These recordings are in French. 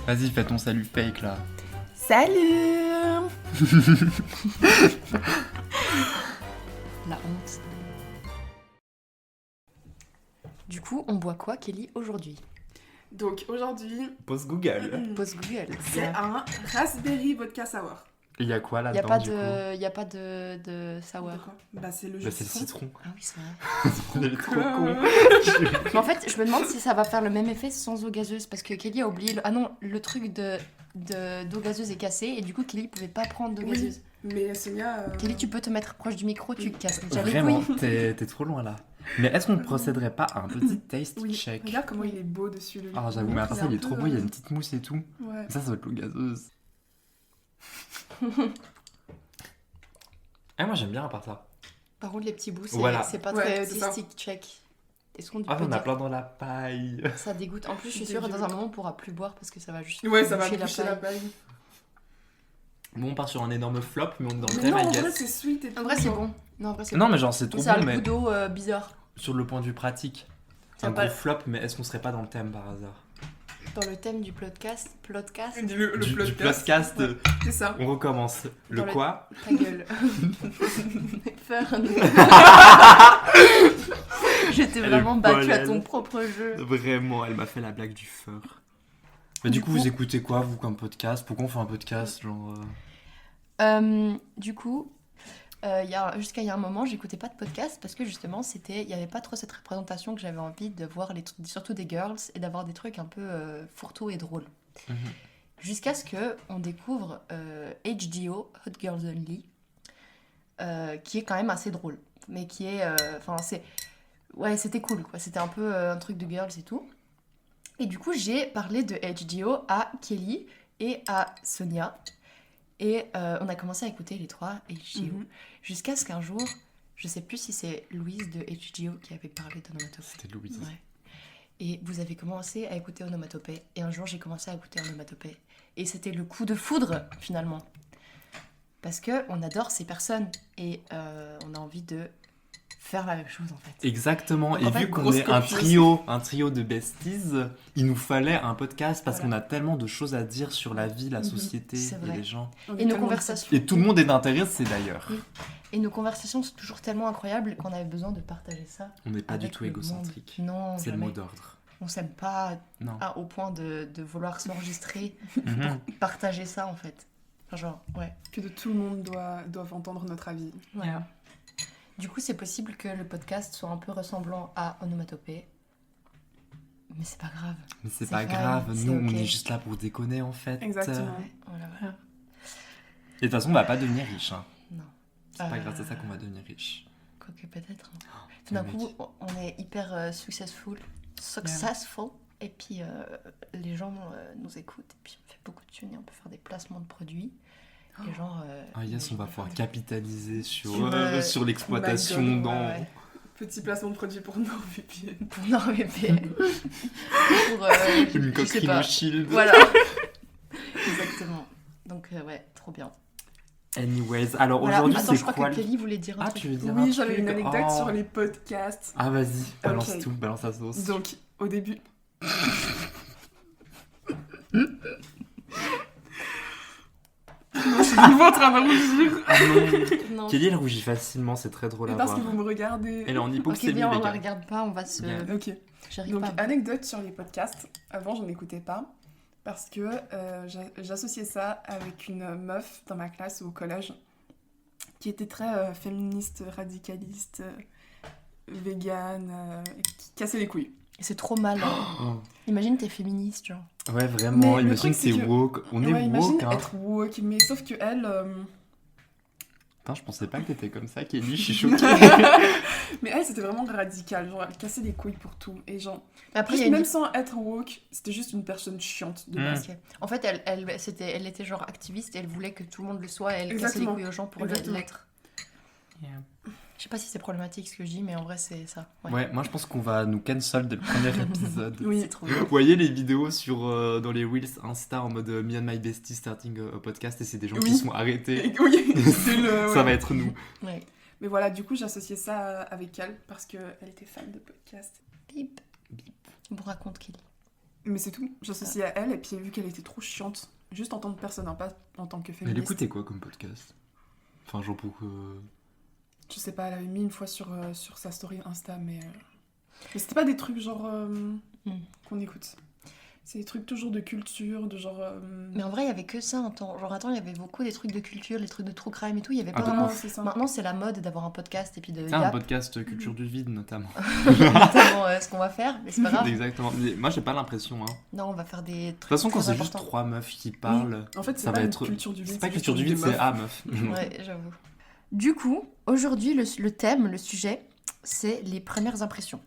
Vas-y, fais ton salut fake là. Salut. La honte. Du coup, on boit quoi, Kelly, aujourd'hui? Donc aujourd'hui, Pose Google. Pause Google. c'est un raspberry vodka sour. Il y a quoi Y a là-dedans pas du coup y a pas de sour. De quoi ? Bah c'est le jus Bah, de c'est le citron. Ah oui, c'est vrai. On est trop con. Mais en fait, je me demande si ça va faire le même effet sans eau gazeuse, parce que Kelly a oublié Ah non, le truc d'eau gazeuse est cassé, et du coup, Kelly pouvait pas prendre d'eau Oui. gazeuse. Mais Sonia... Kelly, tu peux te mettre proche du micro, tu casses déjà les Vraiment, couilles. t'es trop loin là. Mais est-ce qu'on ne procéderait pas à un petit taste Oui, check? regarde comment il est beau dessus le Ah, j'avoue, mais après ça, il est trop beau, il y a une petite mousse et tout. Ouais. Ça va être l'eau gazeuse. Ah, moi j'aime bien à part ça. Par contre, les petits bouts, Voilà. c'est pas Ouais, très c'est ça. autistique, check. Est-ce qu'on Ah, peut on a dire plein dans la paille. ça dégoûte. En plus, je suis sûre, dans un moment, on pourra plus boire parce que ça va juste Ouais, ça va boucher boucher la paille. Bon, on part sur un énorme flop, mais on est dans le Mais thème, non, I en guess. vrai c'est sweet et tout. En vrai, c'est bon. Non, en vrai, c'est Non, bon. mais genre c'est Ou trop ça a bon, le mais goût d'eau bizarre. sur le point de vue pratique. Ça Un a pas- gros flop, mais est-ce qu'on serait pas dans le thème par hasard? Dans le thème du podcast, Le Du podcast. podcast, Ouais. C'est ça. on recommence. Le Dans le- quoi? ta gueule. Fern. J'étais Elle est vraiment battue folle, à ton elle. propre jeu. Vraiment, elle m'a fait la blague du fur. Mais du coup, vous écoutez quoi, vous, comme podcast? Pourquoi on fait un podcast, genre... Du coup, jusqu'à il y a un moment, j'écoutais pas de podcast parce que justement, il y avait pas trop cette représentation que j'avais envie de voir surtout des girls et d'avoir des trucs un peu fourre-tout et drôles. Mhm. Jusqu'à ce que on découvre HDO, Hot Girls Only, qui est quand même assez drôle, mais qui est, c'était cool quoi. C'était un peu un truc de girls et tout. Et du coup, j'ai parlé de HDO à Kelly et à Sonia. Et on a commencé à écouter les trois HDO. Mhm. Jusqu'à ce qu'un jour, je sais plus si c'est Louise de HDO qui avait parlé d'onomatopée. C'était Louise. Ouais. Et vous avez commencé à écouter onomatopée. Et un jour, j'ai commencé à écouter onomatopée. Et c'était le coup de foudre, finalement. Parce qu'on adore ces personnes. Et on a envie de faire la même chose, en fait. Exactement, Donc, et en fait, vu qu'on grosse est un copieuse. trio de besties, il nous fallait un podcast parce Voilà. qu'on a tellement de choses à dire sur la vie, la société c'est et vrai. les gens. On est Et nos tellement- conversations. Et tout le monde est intéressé d'ailleurs. Oui. Et nos conversations sont toujours tellement incroyables qu'on avait besoin de partager ça. On n'est pas du avec tout le égocentrique. monde. Non, C'est le jamais. mot d'ordre. On s'aime pas Non. au point de vouloir s'enregistrer Mhm. pour partager ça, en fait. Enfin, genre, ouais. Que de tout le monde doivent entendre notre avis. Voilà. Du coup, c'est possible que le podcast soit un peu ressemblant à Onomatopée. Mais c'est pas grave. Mais c'est C'est pas fine, grave, c'est nous on ok. est juste là pour déconner en fait. Exactement. Ouais, voilà, voilà. Et de toute façon, on va pas devenir riche. Hein. Non. C'est pas grâce à ça qu'on va devenir riche. Quoique peut-être. Hein. Tout d'un le coup, on est hyper successful. Et puis, les gens nous écoutent. Et puis, on fait beaucoup de thunes et on peut faire des placements de produits. Et genre... Ah yes, on va pouvoir capitaliser sur Sur, l'exploitation McDonald's, dans... ouais. Petit placement de produit pour NordVPN. Pour NordVPN. Pour... Une je sais coquille pas. shield. Voilà. Exactement. Donc, ouais, trop bien. Anyways, alors Voilà. aujourd'hui Attends, c'est je crois quoi que Kelly voulait dire un Ah, truc. tu veux dire un Oui, j'avais truc? une anecdote Oh. sur les podcasts. Ah vas-y, balance Ok. tout, balance la sauce. Donc, au début... Je suis de nouveau en train de rougir. Ah non. Non. Kelly elle rougit facilement, c'est très drôle Mais à parce voir. que vous me regardez. Elle est en Ok, hypoxémie bien, on les la gars. regarde pas, on va se... Bien. Ok. J'arrive Donc, pas. anecdote sur les podcasts. Avant, je n'écoutais pas. Parce que j'associais ça avec une meuf dans ma classe au collège qui était très féministe, radicaliste, végane, qui cassait les couilles. C'est trop mal. Hein. Oh. Imagine t'es féministe, genre. Ouais, vraiment, Mais le imagine truc, que c'est c'est que- woke. On Ouais, est imagine woke, hein. être woke, mais sauf que elle... Putain, je pensais pas que t'étais comme ça, Kelly, je suis choquée. mais elle, c'était vraiment radical. Genre, elle cassait les couilles pour tout. Et genre, Mais après, il y juste a une... même sans être woke, c'était juste une personne chiante de Mm. base. Ok. En fait, elle était genre activiste et elle voulait que tout le monde le soit et elle cassait les Exactement. couilles aux gens pour Exactement. l'être. Je sais pas si c'est problématique ce que je dis, mais en vrai, c'est ça. Ouais, moi je pense qu'on va nous cancel dès le premier épisode. Oui. C'est trop bien. Vous voyez les vidéos dans les Reels Insta en mode Me and my bestie starting a podcast et c'est des gens qui Oui. sont arrêtés. Et- oui, c'est le... Ça ouais. va être nous. Ouais. Mais voilà, du coup, j'associais ça avec elle parce qu'elle était fan de podcast. Bip. On vous raconte Kelly. Mais c'est tout. J'associe à elle, et puis vu qu'elle était trop chiante, juste en tant que personne, hein, pas en tant que Elle féministe. écoutait quoi comme podcast? Enfin, genre pour que. Je sais pas, elle avait mis une fois sur sa story Insta, mais c'était pas des trucs genre qu'on écoute. C'est des trucs toujours de culture, de genre... Mais en vrai, il y avait que ça un temps. Genre, attends, il y avait beaucoup des trucs de culture, les trucs de true crime et tout. Il y avait pas Ah, vraiment. c'est ça. Maintenant, c'est la mode d'avoir un podcast et puis de. Ah, un yap, podcast culture du vide, notamment. notamment ce qu'on va faire, mais c'est pas grave. Exactement. Mais moi, j'ai pas l'impression. Hein. De Non, on va faire des trucs. toute façon, quand très c'est juste importants. 3 meufs qui parlent, En fait, c'est ça pas va une être. culture du vide. C'est pas juste culture du des vide, c'est meufs. ah meuf. Ouais, j'avoue. Du coup, aujourd'hui, le thème, le sujet, c'est les premières impressions.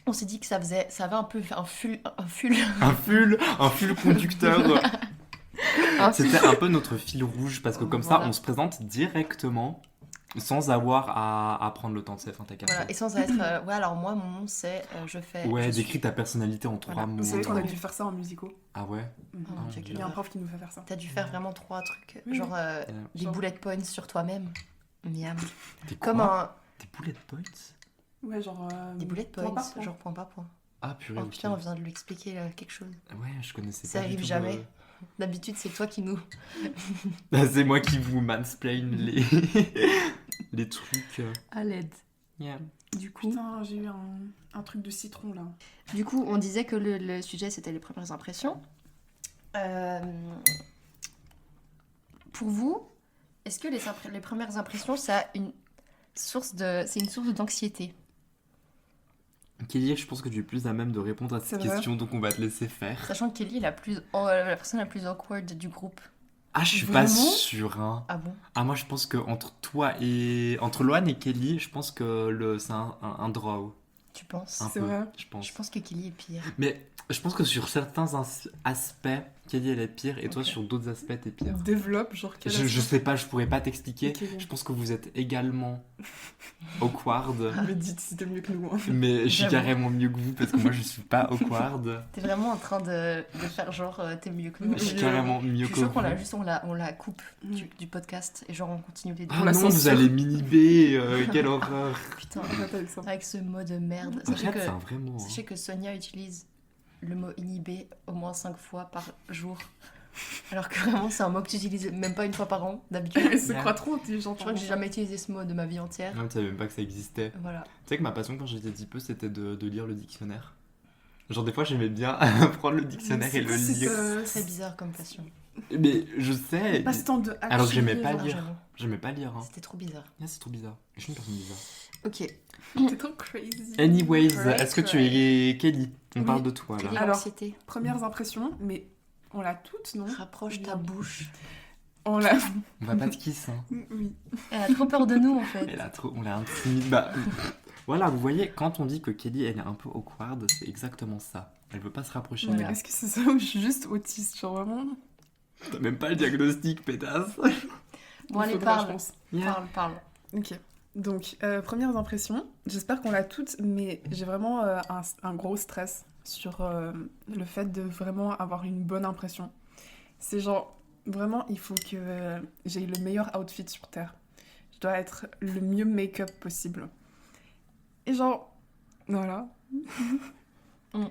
On s'est dit que ça avait un peu un fil. Un fil conducteur. Un fil. C'était un peu notre fil rouge parce que comme ça, Voilà. on se présente directement sans avoir à prendre le temps de faire ta carte. Voilà, et sans être. Ouais, alors moi, mon nom, c'est. Je fais. Ouais, je suis- décris ta personnalité en 3 Voilà. mots. Vous savez qu'on a dû faire ça en musico. Ah ouais? Mhm. Oh, Ah, Dieu, mon Il y a un quelle prof qui nous fait faire ça. T'as dû faire vraiment 3 trucs. Oui. Genre des Genre- bullet points sur toi-même. Miam. Des Comme quoi? un. Des bullet points? Ouais, genre... Des bullet point points, par point. genre point par point. Ah purée, Oh ok. putain, on vient de lui expliquer quelque chose. Ouais, je connaissais Ça pas du arrive tout, jamais. D'habitude, c'est toi qui nous. C'est moi qui vous mansplain les, les trucs. À l'aide. Yeah. Du coup, Putain, j'ai eu un truc de citron, là. on disait que le sujet, c'était les premières impressions. Pour vous, est-ce que les premières impressions, c'est une source d'anxiété? Kelly, je pense que tu es plus à même de répondre à C'est cette vrai. question, donc on va te laisser faire. Sachant que Kelly est la personne la plus awkward du groupe. Ah, je suis pas Vraiment sûre, hein. Ah bon? Ah, moi je pense que entre Loane et Kelly, je pense que c'est un draw. Tu penses? Un C'est peu, vrai. je pense. Je pense que Kelly est pire. Mais je pense que sur certains aspects, Kelly elle est pire et toi Ok. sur d'autres aspects t'es pire. Développe, genre... quel Je aspect. sais pas, je pourrais pas t'expliquer. Ok. Je pense que vous êtes également awkward. Mais dites si t'es mieux que nous. Hein. Mais je suis J'avoue. carrément mieux que vous parce que moi je suis pas awkward. T'es vraiment en train de faire genre t'es mieux que nous. Je suis carrément mieux Je que suis sûre vous. on la coupe du podcast et genre on continue les deux. Ah la non, vous censure. allez m'inhiber, quelle horreur. Putain, Arrête avec ça. avec ce mot de merde. Arrête, c'est un vrai mot. hein. Sachez que Sonia utilise le mot inhibé au moins 5 fois par jour. Alors que vraiment c'est un mot que tu utilises même pas une fois par an d'habitude. Elle se Yeah. croit trop intelligente. Je crois que j'ai jamais utilisé ce mot de ma vie entière. Non, tu savais même pas que ça existait. Voilà. Tu sais que ma passion quand j'étais petit peu, c'était de lire le dictionnaire. Genre des fois j'aimais bien prendre le dictionnaire et le lire. Très bizarre comme passion. Mais je sais. Passe-temps de Alors que j'aimais pas Ah, lire. j'avoue. J'aimais pas lire. Hein. C'était trop bizarre. Ah, c'est trop bizarre. Je suis une personne bizarre. Ok. T'es trop crazy. Anyways, Cray, est-ce que tu cray. es Kelly? On Oui. parle de toi Quelle là. est Alors- l'anxiété? Premières impressions, mais on l'a toutes, non? Rapproche ta bouche. On l'a... On va pas te kiss. Hein. Oui. Elle a trop peur de nous en fait. On l'a intimide. Bah, voilà, vous voyez, quand on dit que Kelly elle est un peu awkward, c'est exactement ça. Elle veut pas se rapprocher de Mais nous. est-ce que c'est ça ou je suis juste autiste, genre vraiment? T'as même pas le diagnostic, pétasse. Bon allez, Faudrait, je parle. pense. Parle. Ok. Donc, premières impressions. J'espère qu'on l'a toutes, mais j'ai vraiment un gros stress sur le fait de vraiment avoir une bonne impression. C'est genre, vraiment, il faut que j'ai le meilleur outfit sur Terre. Je dois être le mieux make-up possible. Et genre, voilà.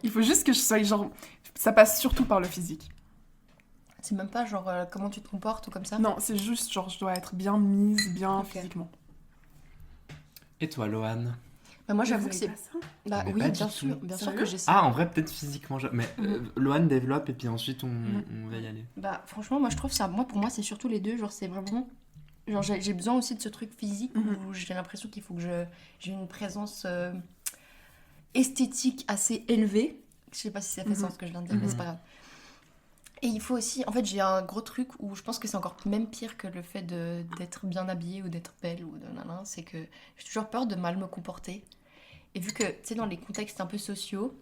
Il faut juste que je sois genre... Ça passe surtout par le physique. C'est même pas genre comment tu te comportes ou comme ça? Non, c'est juste genre, je dois être bien mise, bien Ok. physiquement. Et toi, Loane? Bah, moi j'avoue Vous que avez c'est. pas ça? Bah Mais oui, pas bien du sûr, tout. bien sûr Sérieux que j'ai ça. Ah, en vrai, peut-être physiquement. Mais Loane développe et puis ensuite on va y aller. Bah franchement, moi je trouve ça. Pour moi, c'est surtout les deux. Genre, c'est vraiment. Genre, j'ai besoin aussi de ce truc physique où j'ai l'impression qu'il faut que j'ai une présence esthétique assez élevée. Je sais pas si ça fait sens ce que je viens de dire, mais c'est pas grave. Et il faut aussi, en fait, j'ai un gros truc où je pense que c'est encore même pire que le fait d'être bien habillée ou d'être belle ou de nanan, c'est que j'ai toujours peur de mal me comporter. Et vu que, tu sais, dans les contextes un peu sociaux,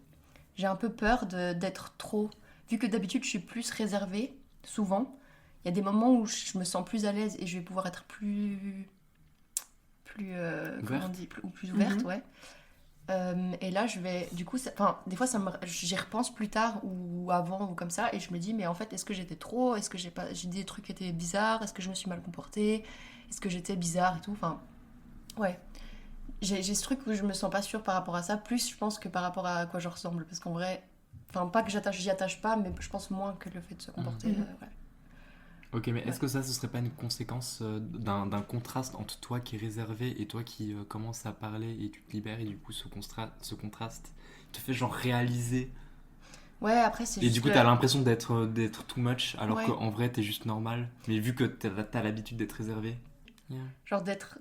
j'ai un peu peur d'être trop. Vu que d'habitude, je suis plus réservée, souvent, il y a des moments où je me sens plus à l'aise et je vais pouvoir être plus comment on dit, plus ouverte, ouais. Et là, je vais, du coup, des fois, j'y repense plus tard ou avant ou comme ça, et je me dis, mais en fait, est-ce que j'étais trop? Est-ce que j'ai dit des trucs qui étaient bizarres? Est-ce que je me suis mal comportée? Est-ce que j'étais bizarre et tout? Enfin, ouais. J'ai ce truc où je me sens pas sûre par rapport à ça, plus je pense que par rapport à quoi je ressemble, parce qu'en vrai, Enfin, pas que j'y attache pas, mais je pense moins que le fait de se comporter. Mhm. Ouais. Ok, mais est-ce que ça, ce serait pas une conséquence d'un contraste entre toi qui est réservé et toi qui commence à parler et tu te libères et du coup ce contraste te fait genre réaliser Ouais, après, c'est et juste du coup le- t'as l'impression d'être too much alors Ouais. qu'en vrai t'es juste normal mais vu que t'as l'habitude d'être réservé. Yeah. Genre d'être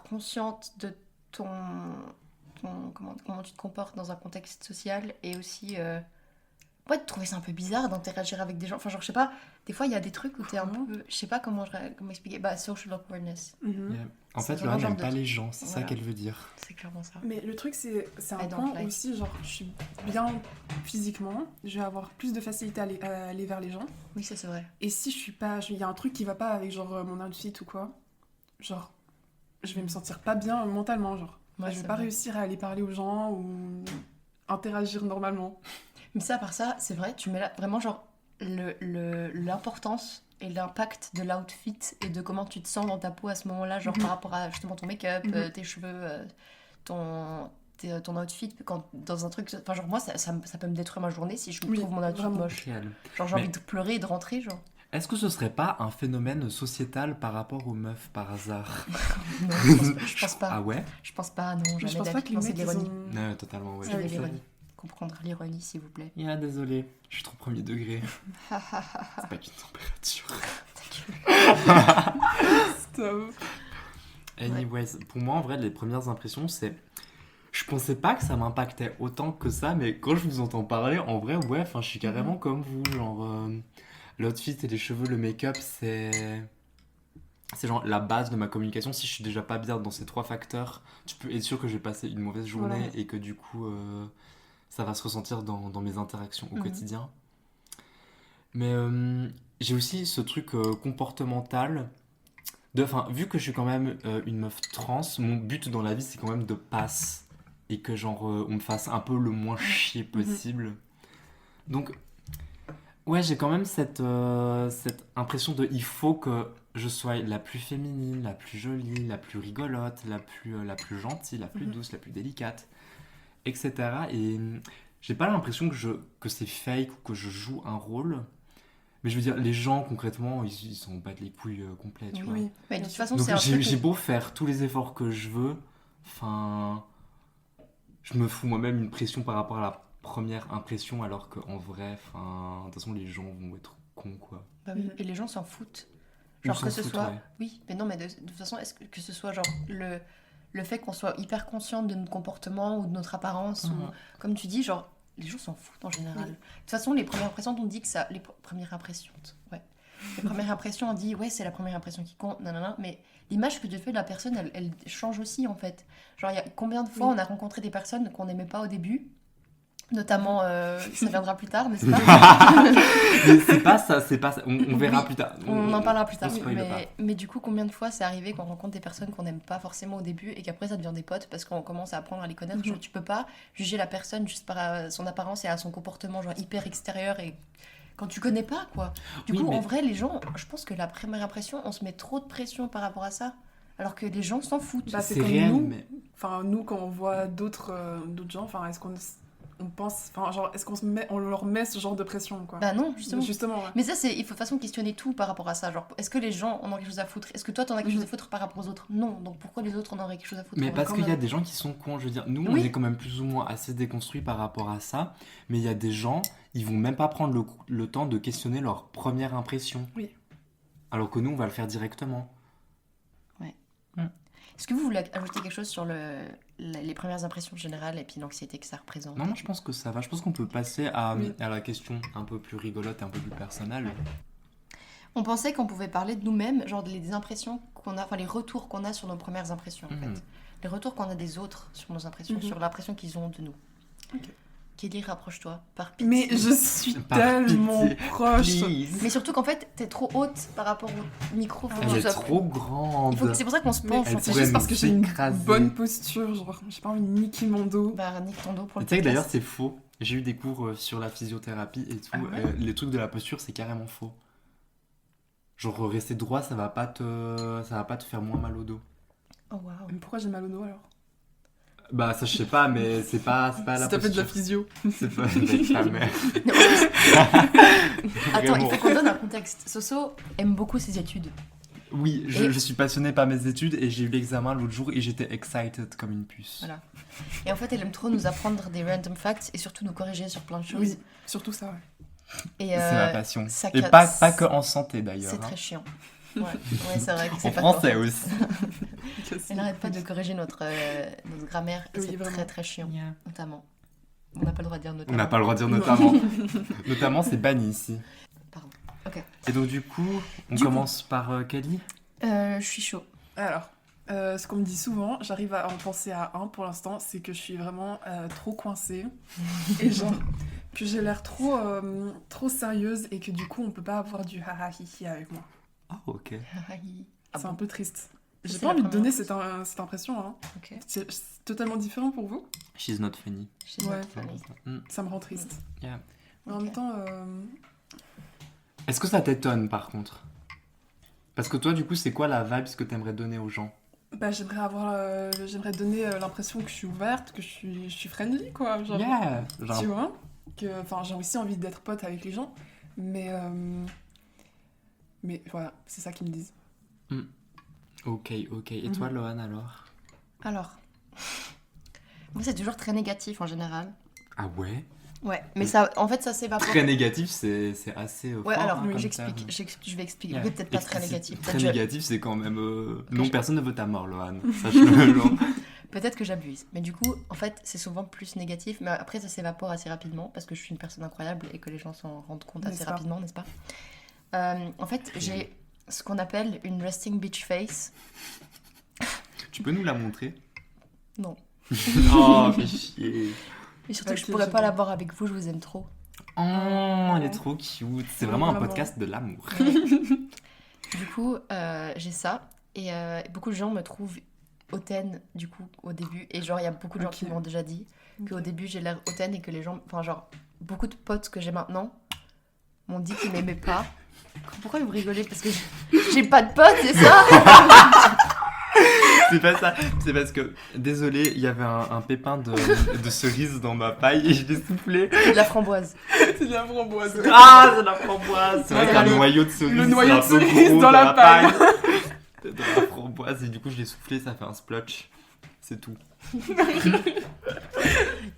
consciente de ton, comment tu te comportes dans un contexte social et aussi ouais, de trouver ça un peu bizarre d'interagir avec des gens. Enfin, genre, je sais pas, des fois il y a des trucs où t'es un peu. Je sais pas comment expliquer. Bah, social awkwardness. Mhm. Yeah. En C'est fait, vraiment Laura genre n'aime de pas truc. les gens, c'est ça Voilà. qu'elle veut dire. C'est clairement ça. Mais le truc, c'est un I don't point like. aussi, genre, je suis bien physiquement, je vais avoir plus de facilité à aller vers les gens. Oui, ça c'est vrai. Et si je suis pas, il y a un truc qui va pas avec genre mon outfit ou quoi, genre, je vais me sentir pas bien mentalement, genre. Ouais, Je vais c'est pas vrai. réussir à aller parler aux gens ou interagir normalement. Mais ça, à part ça, c'est vrai, tu mets là vraiment genre l'importance et l'impact de l'outfit et de comment tu te sens dans ta peau à ce moment-là, genre par rapport à justement ton make-up, tes cheveux, ton outfit, quand, dans un truc. Enfin, genre, moi, ça peut me détruire ma journée si je me Oui, trouve mon outfit vraiment. moche. Réel. Genre, j'ai Mais- envie de pleurer et de rentrer, genre. Est-ce que ce serait pas un phénomène sociétal par rapport aux meufs par hasard? Non, je pense pas. Ah ouais? Je pense pas, non, Mais jamais je pense pas d'avis. que les Non, c'est mecs, de ils l'ironie. ont... Non, totalement, ouais. C'est de ok. l'ironie. Comprendre l'ironie, s'il vous plaît. Yeah, désolé, je suis trop premier degré. C'est pas qu'une température. Stop. Anyways, pour moi, en vrai, les premières impressions, c'est... Je pensais pas que ça m'impactait autant que ça, mais quand je vous entends parler, en vrai, ouais, enfin, je suis carrément comme vous, genre... l'outfit et les cheveux, le make-up, c'est genre la base de ma communication. Si je suis déjà pas bien dans ces trois facteurs, tu peux être sûr que je vais passer une mauvaise journée Voilà. et que du coup, ça va se ressentir dans mes interactions au quotidien. Mais j'ai aussi ce truc comportemental. Enfin, vu que je suis quand même une meuf trans, mon but dans la vie, c'est quand même de passe. Et que genre, on me fasse un peu le moins chier possible. Donc, ouais, j'ai quand même cette impression de il faut que je sois la plus féminine, la plus jolie, la plus rigolote, la plus gentille, la plus douce, la plus délicate, etc. Et j'ai pas l'impression que c'est fake ou que je joue un rôle. Mais je veux dire, les gens, concrètement, ils s'en battent les couilles complets, tu vois. Oui. Mais de toute façon, Donc c'est un truc. j'ai beau faire tous les efforts que je veux, enfin, je me fous moi-même une pression par rapport à la première impression, alors qu'en vrai, enfin, de toute façon, les gens vont être cons, quoi. Bah oui, et les gens s'en foutent. Ils Genre s'en que ce foutent, soit. ouais. Oui, mais non, mais de toute façon, est-ce que ce soit genre le fait qu'on soit hyper consciente de notre comportement ou de notre apparence, ou comme tu dis, genre, les gens s'en foutent en général. Oui. De toute façon, les premières impressions, on dit que ça. Premières impressions, ouais. Les premières impressions, on dit, ouais, c'est la première impression qui compte, nanana, mais l'image que tu fais de la personne, elle change aussi, en fait. Genre, il y a combien de fois on a rencontré des personnes qu'on n'aimait pas au début, notamment, ça viendra plus tard, n'est-ce pas? Mais c'est pas ça. On verra Oui, plus tard. On en parlera plus tard. on spoil pas. Mais du coup, combien de fois c'est arrivé qu'on rencontre des personnes qu'on n'aime pas forcément au début et qu'après ça devient des potes parce qu'on commence à apprendre à les connaître. Genre, tu peux pas juger la personne juste par son apparence et à son comportement genre hyper extérieur et quand tu connais pas quoi. Du Oui, coup, mais- en vrai, les gens, je pense que la première impression, on se met trop de pression par rapport à ça. Alors que les gens s'en foutent. Bah, c'est C'est comme réel, nous. mais... Enfin, nous, quand on voit d'autres gens, enfin, est-ce qu'on pense... Enfin, genre, est-ce on leur met ce genre de pression, quoi? Bah non, justement. Justement, ouais. Mais ça, il faut de toute façon questionner tout par rapport à ça. Genre, est-ce que les gens en ont quelque chose à foutre? Est-ce que toi, t'en as quelque chose à foutre par rapport aux autres? Non. Donc pourquoi les autres en auraient quelque chose à foutre? Mais en parce vrai, qu'il quand y a même. des gens qui sont cons, je veux dire, nous on Oui. est quand même plus ou moins assez déconstruits par rapport à ça, mais il y a des gens, ils vont même pas prendre le temps de questionner leur première impression. Oui. Alors que nous on va le faire directement. Est-ce que vous voulez ajouter quelque chose sur les premières impressions générales et puis l'anxiété que ça représente? Non, je pense que ça va. Je pense qu'on peut passer à Oui. la question un peu plus rigolote et un peu plus personnelle. On pensait qu'on pouvait parler de nous-mêmes, genre des impressions qu'on a, enfin les retours qu'on a sur nos premières impressions en Mhm. fait. Les retours qu'on a des autres sur nos impressions, sur l'impression qu'ils ont de nous. Ok. Kelly, rapproche-toi, par pitié. Mais je suis Par tellement pitié, proche. Please. Mais surtout qu'en fait, t'es trop haute par rapport au micro. Faut que Elle tu est sois trop plus- grande. C'est pour ça qu'on se Mais penche. elle en fait. c'est pourrait juste parce nous que j'ai une écraser. bonne posture, genre, j'ai pas envie de niquer mon dos. Bah, nique ton dos pour Tu le sais que d'ailleurs podcast. c'est faux. J'ai eu des cours sur la physiothérapie et tout. Ah ouais Les trucs de la posture c'est carrément faux. Genre rester droit ça va pas te faire moins mal au dos. Oh waouh. Mais pourquoi j'ai mal au dos alors? Bah, ça, je sais pas, mais c'est pas la Si t'as fait de la posture. physio. C'est pas avec ta mère. Attends, il Vraiment. faut qu'on donne un contexte. Soso aime beaucoup ses études. Oui, Et- je suis passionné par mes études et j'ai eu l'examen l'autre jour et j'étais excited comme une puce. Voilà. Et en fait, elle aime trop nous apprendre des random facts et surtout nous corriger sur plein de choses. Oui, surtout ça, ouais. Et C'est ma passion. ça Et casse- pas que en santé d'ailleurs. c'est hein. très chiant. Ouais, c'est vrai que c'est En pas français correct. aussi. Elle n'arrête pas de corriger notre grammaire et Oui, c'est vraiment. très très chiant, notamment. On n'a pas le droit de dire On notamment. n'a pas le droit de dire notamment. Notamment, c'est banni ici. Pardon. Ok. Et donc, du coup, on Du coup. commence par Kelly. Je suis chaud. Alors, ce qu'on me dit souvent, j'arrive à en penser à un pour l'instant, c'est que je suis vraiment trop coincée. Et genre, que j'ai l'air trop sérieuse et que du coup, on peut pas avoir du haha hihi avec moi. Ah, ok. Ah C'est bon. un peu triste. J'ai C'est pas la envie de donner première cette impression, hein. Ok. C'est totalement différent pour vous. She's not funny. She's Ouais. not funny. Mm. Ça me rend triste. Yeah. Mais en Ok. même temps, Est-ce que ça t'étonne par contre? Parce que toi, du coup, c'est quoi la vibe que t'aimerais donner aux gens? bah, j'aimerais donner l'impression que je suis ouverte, que je suis friendly, quoi. Genre, Yeah! Genre, tu vois que, enfin, j'ai aussi envie d'être pote avec les gens, mais voilà, c'est ça qu'ils me disent. ok. Et toi, Lohan, alors? Alors, moi c'est toujours très négatif en général. Ah ouais? Ouais, mais ça, en fait, ça s'évapore. Très négatif, c'est assez Ouais, fort, alors, hein, oui, comme j'explique. terme. Je vais expliquer. Yeah. Oui, peut-être pas très Explicite. négatif. Très Peut-être, négatif, c'est quand même... Non, je- personne ne veut ta mort, Lohan. Sache-le, genre. peut-être que j'abuse. Mais du coup, en fait, c'est souvent plus négatif. Mais après, ça s'évapore assez rapidement parce que je suis une personne incroyable et que les gens s'en rendent compte assez N'est-ce pas rapidement, n'est-ce pas? En fait, j'ai ce qu'on appelle une resting bitch face. Tu peux nous la montrer? Non. Oh, fais chier. Et surtout que je Ok, pourrais je pas vois. la voir avec vous, je vous aime trop. Oh, elle est trop cute. C'est vraiment un Vraiment. podcast de l'amour. Du coup, j'ai ça. Et beaucoup de gens me trouvent hautaine, du coup, au début. Et genre, il y a beaucoup de gens Ok. qui m'ont déjà dit qu'au Ok. début, j'ai l'air hautaine et que les gens... Enfin, genre, beaucoup de potes que j'ai maintenant m'ont dit qu'ils m'aimaient pas. Pourquoi vous rigolez? Parce que j'ai pas de potes, c'est ça? C'est pas ça. C'est parce que, désolé, il y avait un pépin de cerise dans ma paille et je l'ai soufflé. C'est de la framboise. C'est de la framboise. Ah, c'est la framboise. C'est vrai Ouais, qu'un le- noyau de cerise. le c'est noyau un de peu cerise gros dans la paille. C'est de la framboise et du coup, je l'ai soufflé, ça fait un splotch. C'est tout.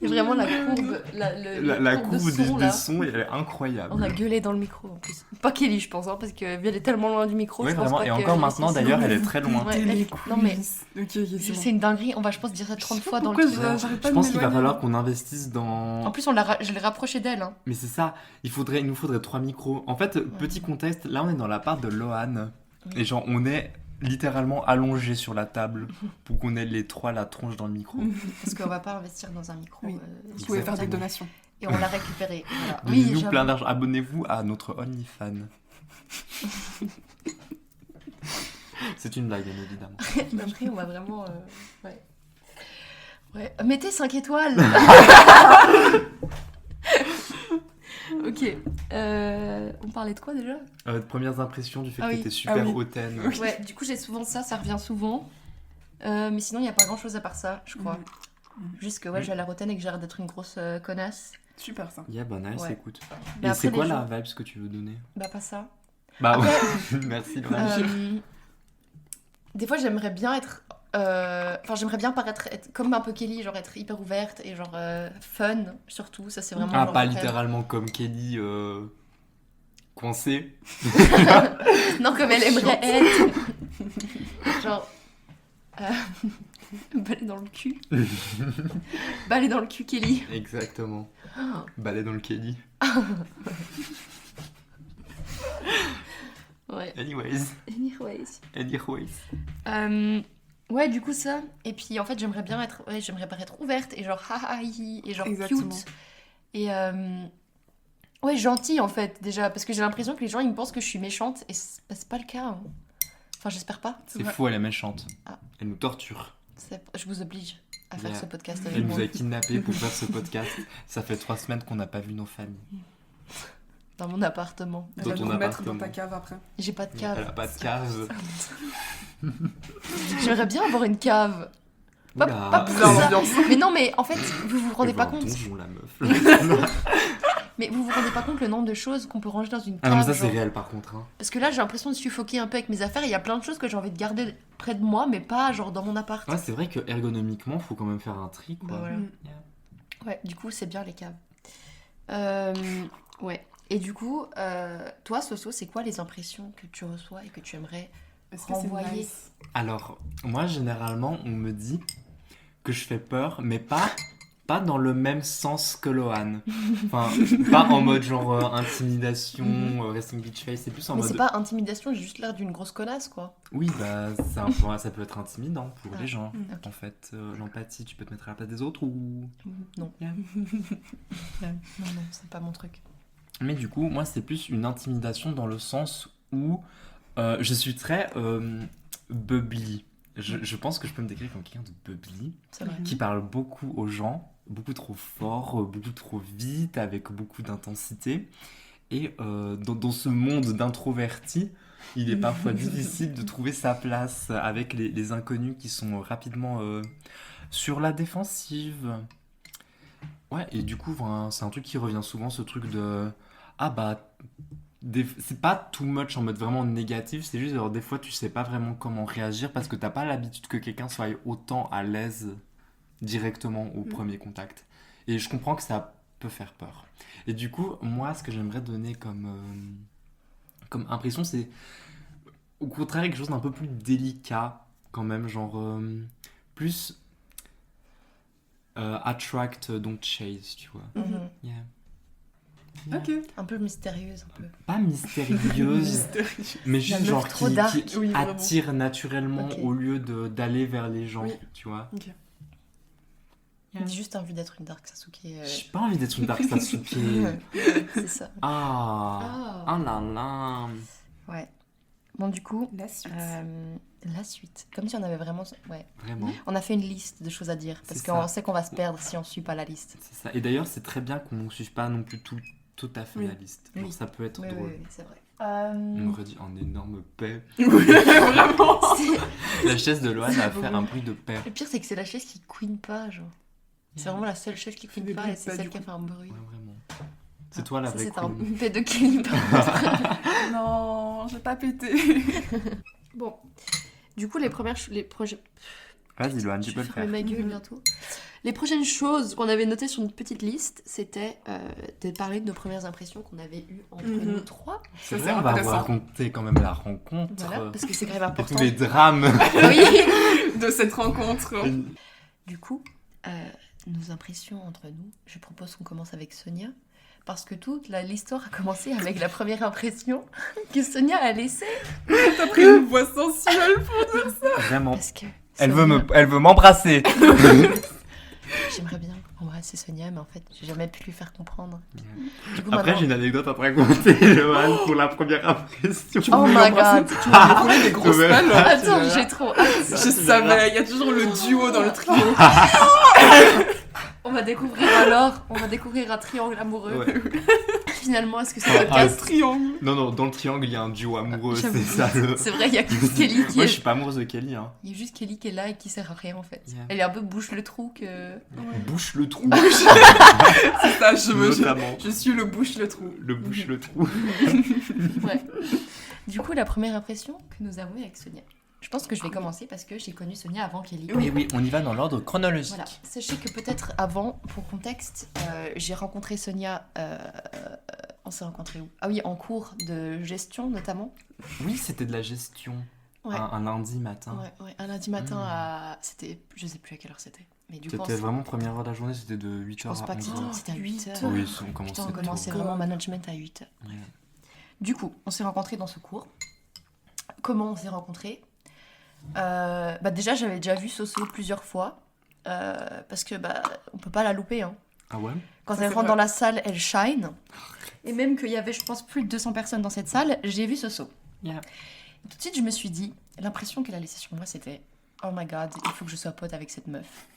Il y a vraiment la courbe, La courbe de courbe son, du là. son, elle est incroyable. On a gueulé dans le micro en plus. Pas Kelly, je pense, hein, parce qu'elle est tellement loin du micro. Oui, je pense vraiment. pas Et que- encore maintenant, d'ailleurs, elle est très loin. Ouais, Les non, mais- coulisses. Ok, c'est bon. C'est une dinguerie, on va, je pense, dire ça 30 fois dans le Pourquoi truc. j'arrête pas Je de pense qu'il va m'éloigner. falloir qu'on investisse dans. En plus, je l'ai rapproché d'elle. Hein. Mais c'est ça, il nous faudrait 3 micros. En fait, petit contexte, là on est dans l'appart de Lohan. Oui. Et genre, on est littéralement allongé sur la table pour qu'on ait les trois la tronche dans le micro. Parce qu'on va pas investir dans un micro. Oui. Vous sur pouvez le faire des table. donations. Et on l'a récupéré. Voilà. Donnez-nous j'avoue. plein d'argent. Abonnez-vous à notre OnlyFans. C'est une blague, bien évidemment. Après, on va vraiment. Ouais. Ouais. Mettez 5 étoiles. Ok. On parlait de quoi déjà? Premières impressions du fait Ah que oui. t'étais super Ah oui. hautaine. Ouais, du coup, j'ai souvent ça revient souvent. Mais sinon, il n'y a pas grand chose à part ça, je crois. Juste que ouais, j'ai l'air hautaine et que j'arrête d'être une grosse connasse. Super ça. Yeah, bah nice, Ouais. écoute. Mais Et après, c'est quoi les la gens- vibe que tu veux donner? Bah, pas ça. Bah Après- ouais, merci Lohan. Des fois, j'aimerais bien être. Enfin, j'aimerais bien être comme un peu Kelly, genre être hyper ouverte et genre fun, surtout. Ça, c'est vraiment. Ah, genre pas mon rêve. littéralement comme Kelly, coincée. Non, comme elle aimerait être. Genre. Balai dans le cul. Balai dans le cul, Kelly. Exactement. Balai dans le Kelly. Ouais. Anyways. Anyways. Ouais, du coup, ça. Et puis, en fait, j'aimerais bien être. Ouais, j'aimerais paraître ouverte et genre haha hi et genre Exactement. cute. Et. Ouais, gentille en fait, déjà. Parce que j'ai l'impression que les gens ils me pensent que je suis méchante et c'est pas le cas. Hein. Enfin, j'espère pas. C'est vrai. faux, elle est méchante. Ah. Elle nous torture. Je vous oblige à faire Yeah. ce podcast avec Elle moi. nous a kidnappés pour faire ce podcast. Ça fait 3 semaines qu'on n'a pas vu nos familles. Dans mon appartement. Elle Dans va ton nous mettre dans appartement. ta cave après. J'ai pas de Elle cave. a pas de cave. J'aimerais bien avoir une cave. Pas pour Bizarre ça. l'ambiance. Mais non, mais en fait, vous vous rendez Elle pas va en compte. donjon, la meuf. Mais vous vous rendez pas compte le nombre de choses qu'on peut ranger dans une Ah cave. non, mais ça, c'est genre. réel, par contre. Hein. Parce que là, j'ai l'impression de suffoquer un peu avec mes affaires. Il y a plein de choses que j'ai envie de garder près de moi, mais pas genre dans mon appart. Ouais, c'est vrai que ergonomiquement, faut quand même faire un tri, quoi. Bah voilà. Mm. Ouais, du coup, c'est bien les caves. Ouais. Et du coup, toi, Soso, c'est quoi les impressions que tu reçois et que tu aimerais Est-ce que c'est renvoyer? nice? Alors, moi, généralement, on me dit que je fais peur, mais pas dans le même sens que Lohan. Enfin, pas en mode genre intimidation, resting bitch face, c'est plus en Mais mode... c'est pas intimidation, j'ai juste l'air d'une grosse connasse, quoi. Oui, bah, ça peut être intimidant pour Ah, les gens. ok. En fait, l'empathie, tu peux te mettre à la place des autres ou... Non. Yeah. Non, c'est pas mon truc. Mais du coup, moi, c'est plus une intimidation dans le sens où je suis très bubbly. Je pense que je peux me décrire comme quelqu'un de bubbly, C'est vrai. qui parle beaucoup aux gens, beaucoup trop fort, beaucoup trop vite, avec beaucoup d'intensité. Et dans ce monde d'introvertis, il est parfois difficile de trouver sa place avec les inconnus qui sont rapidement sur la défensive. Ouais, et du coup, enfin, c'est un truc qui revient souvent, ce truc de... Ah bah... C'est pas too much en mode vraiment négatif, c'est juste genre des fois tu sais pas vraiment comment réagir parce que t'as pas l'habitude que quelqu'un soit autant à l'aise directement au premier contact. Et je comprends que ça peut faire peur. Et du coup, moi, ce que j'aimerais donner comme impression, c'est au contraire quelque chose d'un peu plus délicat quand même, genre plus attract, don't chase, tu vois. Mhm. Yeah. Ok. Un peu mystérieuse, un peu. Pas mystérieuse, Mystérieux. mais La juste meuf genre trop qui dark. Oui, vraiment. attire naturellement Ok. au lieu d'aller vers les gens, Oui. tu vois. Ok. J'ai juste envie d'être une Dark Sasuke. J'ai pas envie d'être une Dark Sasuke. Ouais, c'est ça. Ah, ah là là. Ouais. Bon, du coup, La suite. la suite. Comme si on avait vraiment... Ouais. Vraiment, On a fait une liste de choses à dire. Parce C'est qu'on ça. sait qu'on va se perdre si on suit pas la liste. c'est ça. Et d'ailleurs, c'est très bien qu'on ne suive pas non plus tout à fait Oui. la liste. Genre, Oui. ça peut être Oui, drôle. oui, c'est vrai. On aurait dit un énorme paix. Vraiment. La chaise de Loane va C'est faire bon. un bruit de paix. Le pire, c'est que c'est la chaise qui queen pas, genre. C'est vraiment la seule chaise qui queen des pas bruits et c'est pas, celle du qui a coup. fait un bruit. Ouais, vraiment. C'est toi la Ça, vraie c'est un queen. pédophile. Non, j'ai pas pété. Bon. Du coup, les projets... Vas-y, Loane, tu Je peux vais le fermer faire. ma gueule Mhm. bientôt. Les prochaines choses qu'on avait notées sur notre petite liste, c'était de parler de nos premières impressions qu'on avait eues entre Mhm. nous trois. C'est Ça, vrai, c'est on va intéressant. raconter quand même la rencontre. Voilà, parce que c'est quand même Et important. tous les drames. Oui. De cette rencontre. Du coup, nos impressions entre nous, je propose qu'on commence avec Sonia. Parce que toute l'histoire a commencé avec la première impression que Sonia a laissée. T'as pris une voix sensuelle. Vraiment. Parce que Elle Sonia- veut m'embrasser. J'aimerais bien embrasser Sonia, mais en fait, j'ai jamais pu lui faire comprendre. Du coup, Après, maintenant- j'ai une anecdote à te raconter, Loane, pour la première impression. Oh my god. Tu m'as déroulé des grosses Ouais. pelles. Attends, j'ai trop hâte. Je savais, il y a toujours le duo dans le trio. On va découvrir un triangle amoureux. Ouais. Finalement, est-ce que c'est Ah, Un podcast triangle. Non, dans le triangle, il y a un duo amoureux, J'avoue. c'est ça le... C'est vrai, il y a juste Kelly qui Moi, est... je suis pas amoureuse de Kelly, hein. Il y a juste Kelly qui est là et qui sert à rien en fait. Yeah. Elle est un peu bouche le trou que... Bouche le trou, C'est ça, notamment. je suis le bouche le trou. Le bouche le trou. Ouais. Du coup, la première impression que nous avons eue avec Sonia. Je pense que je vais commencer parce que j'ai connu Sonia avant Kelly. Et oui, on y va dans l'ordre chronologique. Voilà. Sachez que peut-être avant, pour contexte, j'ai rencontré Sonia. On s'est rencontrés où? Ah oui, en cours de gestion notamment. Oui, c'était de la gestion. Ouais. Un lundi matin. Ouais, un lundi matin à. C'était. Je sais plus à quelle heure c'était. Mais du coup, C'était vraiment première heure de la journée, c'était de 8h je pense à pas que 11h. c'était à 8h. Oh, Oui, on commençait Putain, on tôt. commençait vraiment management à 8h. Ouais. Du coup, on s'est rencontrés dans ce cours. Comment on s'est rencontrés? Déjà, j'avais déjà vu Soso plusieurs fois. Parce que on peut pas la louper. Hein. Ah ouais? Quand Ça, elle c'est rentre vrai. dans la salle, elle shine. Et même qu'il y avait, je pense, plus de 200 personnes dans cette salle, j'ai vu Soso. Yeah. Et tout de suite, je me suis dit, l'impression qu'elle a laissée sur moi, c'était oh my god, il faut que je sois pote avec cette meuf.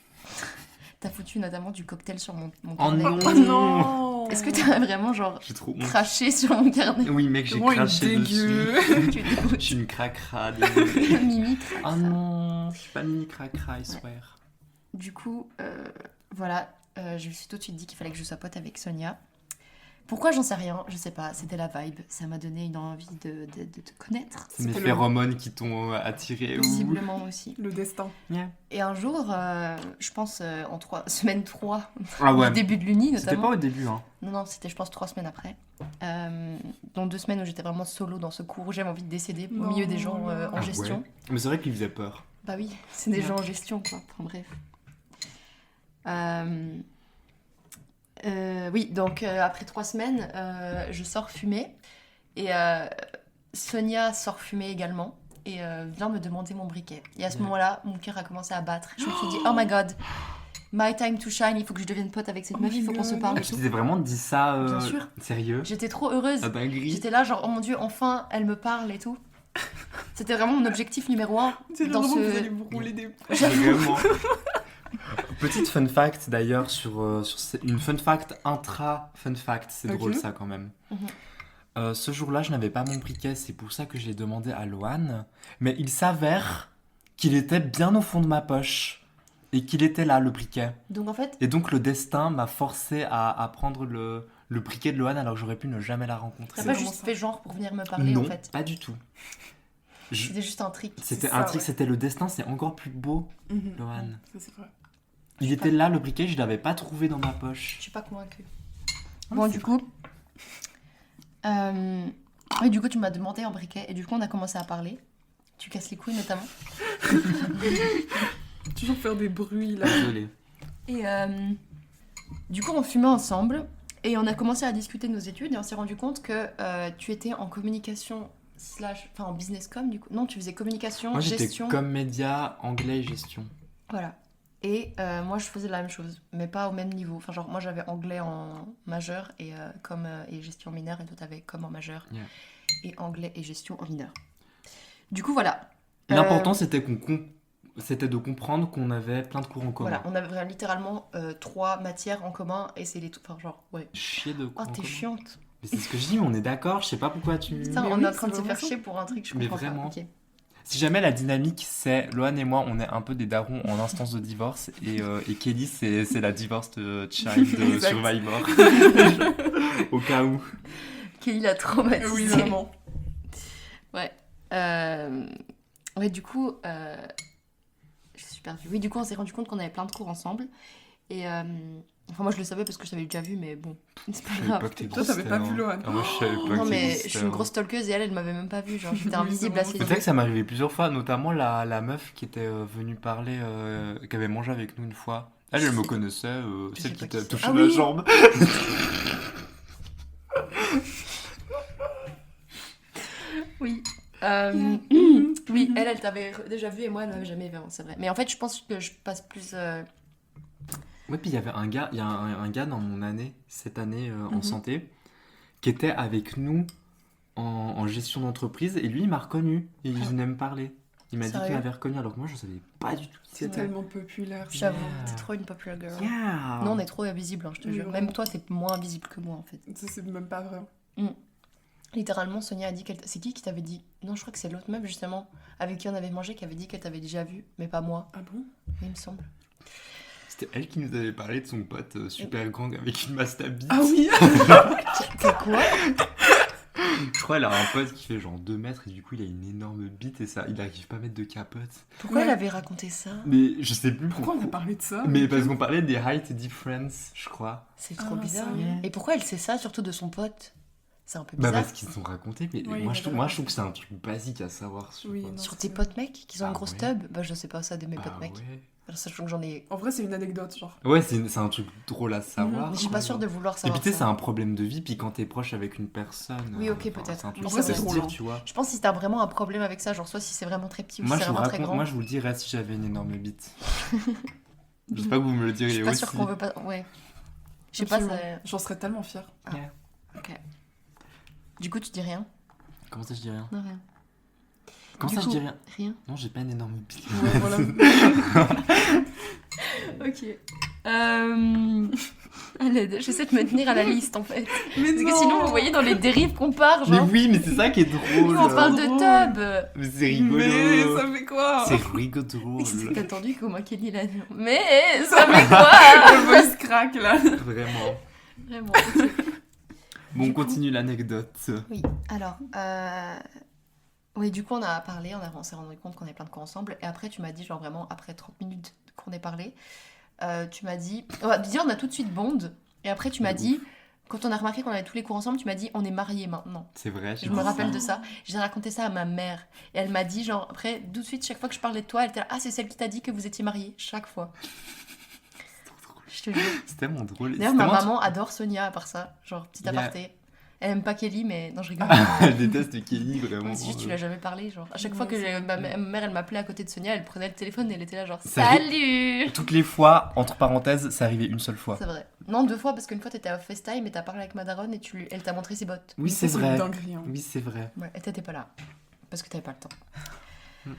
T'as foutu notamment du cocktail sur mon Oh carnet. non! Oh non. Est-ce que t'as vraiment, genre, J'ai trop honte. craché sur mon carnet? Oui, mec, j'ai Vraiment une craché dégueu. dessus. Tu dégoûtes. Je suis une cracra, désolé. Mimi. Oh non, je suis pas mini cracra, I swear. du coup, voilà, je me suis tout de suite dit qu'il fallait que je sois pote avec Sonia. Pourquoi, j'en sais rien, je sais pas, c'était la vibe. Ça m'a donné une envie de te connaître. C'est mes C'était phéromones qui t'ont attiré. Visiblement aussi. Le destin. Et un jour, je pense en semaine 3, Ah ouais. du début de l'Uni C'était notamment. pas au début, hein. Non, c'était je pense 3 semaines après. Dans 2 semaines où j'étais vraiment solo dans ce cours où j'avais envie de décéder au Non, milieu des gens non. en Ah gestion. ouais. Mais c'est vrai qu'il faisait peur. Bah oui, c'est des Ouais. gens en gestion quoi. Enfin bref. Oui, donc après 3 semaines, je sors fumer. Et Sonia sort fumer également. Et vient me demander mon briquet. Et à ce Yeah. moment-là, mon cœur a commencé à battre. Je me suis dit, oh my god, my time to shine, il faut que je devienne pote avec cette Oh meuf, my il faut qu'on se God. parle et Tu tout. t'es vraiment dit ça Bien sûr. sérieux? J'étais trop heureuse. Ah dinguerie. J'étais là, genre, oh mon dieu, enfin, elle me parle et tout. C'était vraiment mon objectif numéro 1 C'est dans vraiment que vous allez ce... vous rouler des... Vraiment. Petite fun fact d'ailleurs une fun fact intra-fun fact, c'est Ok. drôle ça quand même. Ce jour-là, je n'avais pas mon briquet, c'est pour ça que je l'ai demandé à Loane. Mais il s'avère qu'il était bien au fond de ma poche et qu'il était là, le briquet. Donc en fait, Et donc le destin m'a forcé à prendre le briquet de Loane alors que j'aurais pu ne jamais la rencontrer. t'as C'est pas vraiment juste ça. fait genre pour venir me parler Non, en fait. pas du tout. Je- C'était juste un trick. C'était C'est un ça, truc, ouais. c'était le destin, c'est encore plus beau, Mhm. Loane. Ça, c'est vrai. Il était là, le briquet, je l'avais pas trouvé dans ma Je poche. suis pas convaincue. Ah, Bon, c'est du coup... Oui, du coup, tu m'as demandé un briquet et du coup, on a commencé à parler. Tu casses les couilles notamment. Toujours faire des bruits, là. Désolé. Et du coup, on fumait ensemble et on a commencé à discuter de nos études et on s'est rendu compte que tu étais en communication enfin en business com du coup. Non, tu faisais communication, Moi j'étais gestion. comme média, anglais et gestion. Voilà. Et moi, je faisais la même chose, mais pas au même niveau. Enfin, genre, moi, j'avais anglais en majeur et, et gestion en mineur, et toi, t'avais com en majeur Yeah. et anglais et gestion en mineur. Du coup, voilà. L'important c'était c'était de comprendre qu'on avait plein de cours en commun. Voilà, on avait littéralement 3 matières en commun et c'est les... Enfin, genre, ouais. Chier de Oh, cours en t'es commun. chiante. Mais c'est ce que je dis, mais on est d'accord, je sais pas pourquoi tu... Putain, Mais on oui, est en train de c'est se faire vraiment chier pour un truc, je Mais comprends vraiment. pas. Ok. Si jamais la dynamique c'est Loane et moi on est un peu des darons en instance de divorce et Kelly c'est la divorced child Exact. survivor. Au cas où. Kelly l'a traumatisé. Oui, vraiment. Ouais. Ouais, du coup, je suis perdue. Oui, du coup, on s'est rendu compte qu'on avait plein de cours ensemble. Et enfin, moi, je le savais parce que je t'avais déjà vu, mais bon, c'est pas Je savais grave. pas que t'es Toi, t'avais pas vu Loane. Ah, moi je savais pas Non, que mais t'existais, je suis une hein. grosse stalkeuse et elle m'avait même pas vue. Genre, j'étais Oui, invisible c'est à vraiment ses C'est yeux. vrai que ça m'est arrivé plusieurs fois, notamment la meuf qui était venue parler, qui avait mangé avec nous une fois. Elle me connaissait, Je celle sais qui pas t'a qui touché c'est. Ah la oui. jambe. Oui. Oui, elle t'avait déjà vu et moi, elle m'avait jamais vu, c'est vrai. Mais en fait, je pense que je passe plus. Ouais, puis il y avait un gars, il y a un gars dans mon année, cette année en Mhm. santé, qui était avec nous en gestion d'entreprise et lui il m'a reconnu et il Ah. venait me parler. Il m'a dit qu'il Sérieux m'avait reconnu alors que moi je savais pas du tout qui C'est c'était. tellement populaire. ça. J'avoue, Yeah. t'es trop une popular girl. Yeah. Non, on est trop invisible, hein, je te Oui, jure. vraiment. Même toi, t'es moins invisible que moi, en fait. Ça, c'est même pas vrai. Littéralement, Sonia a dit qu'elle... C'est qui t'avait dit? Non, je crois que c'est l'autre meuf, justement, avec qui on avait mangé, qui avait dit qu'elle t'avait déjà vu, mais pas moi, Ah bon? il me semble. C'était elle qui nous avait parlé de son pote super grand avec une mastabite. Ah oui. T'as quoi? Je crois qu'elle a un pote qui fait genre 2 mètres et du coup il a une énorme bite et ça, il arrive pas à mettre de capote. Pourquoi Ouais. elle avait raconté ça? Mais je sais plus Pourquoi on a parlé de ça? Mais parce qu'on parlait des height difference, je crois. C'est trop Ah, bizarre. sérieux? Et pourquoi elle sait ça, surtout de son pote? C'est un peu Bah bizarre. parce qu'ils se sont racontés, mais Oui, moi, il je trouve, avait moi je trouve que c'est un truc basique à savoir sur, Oui, non. Sur c'est tes vrai. potes mecs qui ont Ah une grosse ouais. tub? Bah, je sais pas ça de mes Bah potes mecs. ouais. Alors, sachant que j'en ai. En vrai, c'est une anecdote, genre. Ouais, c'est un truc drôle à savoir. Mais je suis pas sûre de vouloir Et savoir. puis tu sais, c'est ça. un problème de vie, puis quand t'es proche avec une personne. Oui, ok, enfin, peut-être. C'est un truc En qui vrai, peut c'est se drôle, dire, hein. tu vois. Je pense si t'as vraiment un problème avec ça, genre soit si c'est vraiment très petit ou Moi si je, c'est vous vraiment très raconte, grand. moi je vous le dirais si j'avais une énorme bite. J'espère que vous me le Je diriez suis pas aussi. sûre qu'on veut pas. Ouais. Je sais pas. Absolument. ça- J'en serais tellement fière. Ok. Du coup, tu dis rien? Comment ça je dis rien? Non, rien. Comment Du ça je coup- dis rien? Rien. Non, j'ai pas une énorme bite. Ouais, voilà. Ok. Allez, j'essaie de me tenir à la liste en fait. Mais Parce que sinon, vous voyez dans les dérives qu'on part, Mais genre. oui, mais c'est ça qui est drôle. On parle de tub. Mais c'est rigolo. Mais ça fait quoi? C'est rigolo. J'ai attendu qu'au moins Kelly l'a dit. Mais ça fait quoi? Le voice crack là. Vraiment. Vraiment. Ok. Bon, Du on coup- continue l'anecdote. Oui, alors, oui, du coup, on s'est rendu compte qu'on avait plein de cours ensemble. Et après, tu m'as dit, genre vraiment, après 30 minutes qu'on ait parlé, tu m'as dit, on a tout de suite bond. Et après, tu m'as De dit, quand on a remarqué qu'on avait tous les cours ensemble, tu m'as dit, on est mariés maintenant. C'est vrai, Je me rappelle de ça. J'ai raconté ça à ma mère. Et elle m'a dit, genre, après, tout de suite, chaque fois que je parlais de toi, elle était là, ah, c'est celle qui t'a dit que vous étiez mariés. Chaque fois. Je te jure. C'est tellement drôle. D'ailleurs, C'est ma tellement- maman adore Sonia à part ça. Genre, petit Yeah. aparté. Elle aime pas Kelly, mais non, je rigole. Elle déteste Kelly, vraiment. C'est juste, tu l'as jamais parlé. Genre, à chaque Ouais, fois que c'est ma mère, elle m'appelait à côté de Sonia, elle prenait le téléphone et elle était là, genre, Ça salut! Toutes les fois, entre parenthèses, ça arrivait une seule fois. C'est vrai. Non, 2 fois, parce qu'une fois, t'étais à FaceTime et t'as parlé avec ma daronne et elle t'a montré ses bottes. Oui, Ça, c'est vrai. une dinguerie, hein. Oui, c'est vrai. Ouais, et t'étais pas là. Parce que t'avais pas le temps. Mm.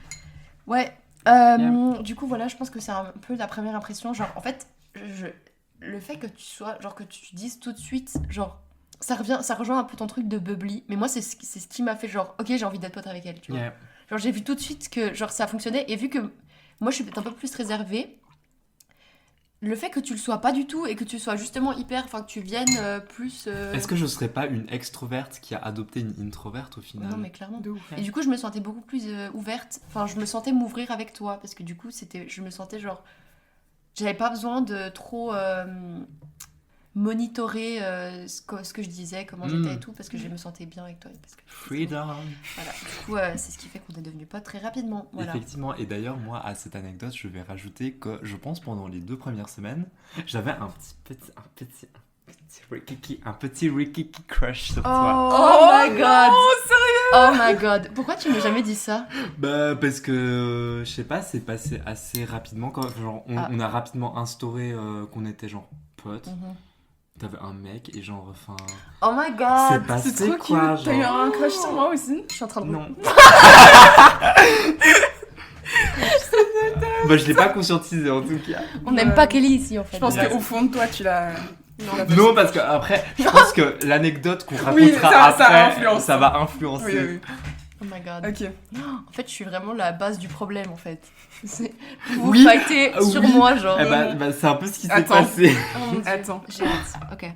Ouais. Yeah. Du coup, voilà, je pense que c'est un peu la première impression. Genre, en fait, le fait que tu sois. Genre, que tu dises tout de suite. Genre, ça rejoint un peu ton truc de bubbly. Mais moi, c'est ce qui m'a fait genre, ok, j'ai envie d'être pote avec elle, tu vois. Yeah. Genre, j'ai vu tout de suite que genre, ça fonctionnait. Et vu que moi, je suis peut-être un peu plus réservée. Le fait que tu le sois pas du tout et que tu sois justement hyper. Enfin, que tu viennes plus. Est-ce que je serais pas une extroverte qui a adopté une introverte au final? Non, mais clairement. De ouf. Et du coup, je me sentais beaucoup plus ouverte. Enfin, je me sentais m'ouvrir avec toi. Parce que du coup, je me sentais genre. J'avais pas besoin de trop monitorer ce que je disais, comment j'étais et tout. Parce que je me sentais bien avec toi. Parce que, Freedom. voilà. Du coup, c'est ce qui fait qu'on est devenus potes très rapidement. Voilà. Effectivement, et d'ailleurs, moi, à cette anecdote, je vais rajouter que je pense pendant les 2 premières semaines, j'avais un petit rikiki crush sur toi. Oh my god! sérieux? Oh my god! Pourquoi tu m'as jamais dit ça? Bah, parce que, je sais pas, c'est passé assez rapidement. Genre, Ah. on a rapidement instauré qu'on était genre potes. T'avais un mec et genre, enfin. Oh my C'est god! passé C'est trop quoi, cute. T'as eu genre. un crush sur moi aussi? Je suis en train de Non. Bah, je l'ai pas conscientisé en tout cas. On n'aime pas Kelly ici en fait. Je pense Yeah. qu'au fond de toi, tu l'as. Non, parce que après, je pense que l'anecdote qu'on Oui, racontera ça après, influence. ça va influencer. Oui, oui, Oh my god. oui. Ok. En fait, je suis vraiment la base du problème en fait. Vous Oui. fightez sur Oui. moi, genre. Eh bah, c'est un peu ce qui s'est Attends. passé. Oh mon Dieu. Attends. J'ai hâte. Ok.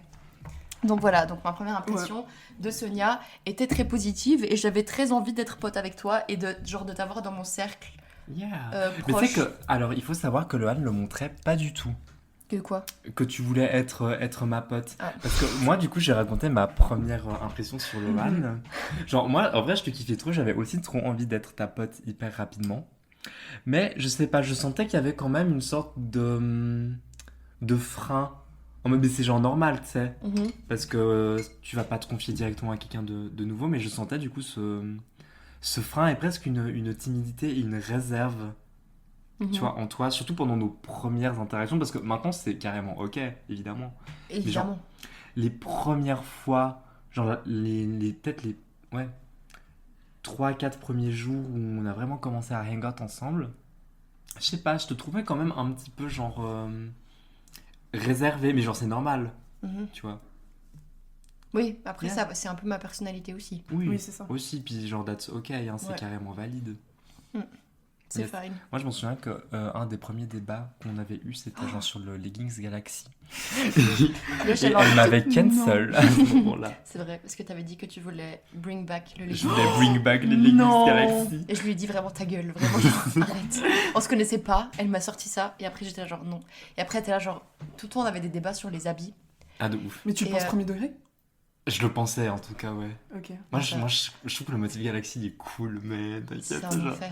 Donc voilà, donc ma première impression de Sonia était très positive et j'avais très envie d'être pote avec toi et de t'avoir dans mon cercle Yeah. Mais proche. tu sais que, alors il faut savoir que Lohan le montrait pas du tout. Que quoi? Que tu voulais être ma pote. Ah. Parce que moi, du coup, j'ai raconté ma première impression sur Lohan. Genre, moi, en vrai, je te kiffais trop. J'avais aussi trop envie d'être ta pote hyper rapidement. Mais je sais pas, je sentais qu'il y avait quand même une sorte de frein. En mode, mais c'est genre normal, tu sais. Mhm. Parce que tu vas pas te confier directement à quelqu'un de nouveau. Mais je sentais du coup ce frein et presque une timidité et une réserve. Mhm. Tu vois, en toi, surtout pendant nos premières interactions, parce que maintenant c'est carrément ok, évidemment. Évidemment. Les premières fois, genre peut-être les 3-4 premiers jours où on a vraiment commencé à hang out ensemble, je sais pas, je te trouvais quand même un petit peu genre réservé, mais genre c'est normal, Mhm. tu vois. Oui, après Yeah. ça, c'est un peu ma personnalité aussi. Oui, c'est ça. Aussi, puis genre that's ok, hein, c'est Ouais. carrément valide. C'est Yes. fine. Moi, je m'en souviens que un des premiers débats qu'on avait eu, c'était genre sur le Leggings Galaxy. Là, Et j'avais envie elle de- m'avait cancel à ce moment-là. C'est vrai, parce que t'avais dit que tu voulais bring back le Je légume. voulais bring back les Leggings Non. Galaxy. Et je lui ai dit vraiment ta gueule, vraiment genre, arrête. On se connaissait pas, elle m'a sorti ça, et après j'étais là genre non. Et après elle était là genre, tout le temps on avait des débats sur les habits. Ah, de ouf. Mais tu le Et, penses premier degré? Je le pensais en tout cas, ouais. Ok. Moi, Ça. je trouve que le motif Galaxy il est cool, mais C'est t'inquiète. un genre. enfer.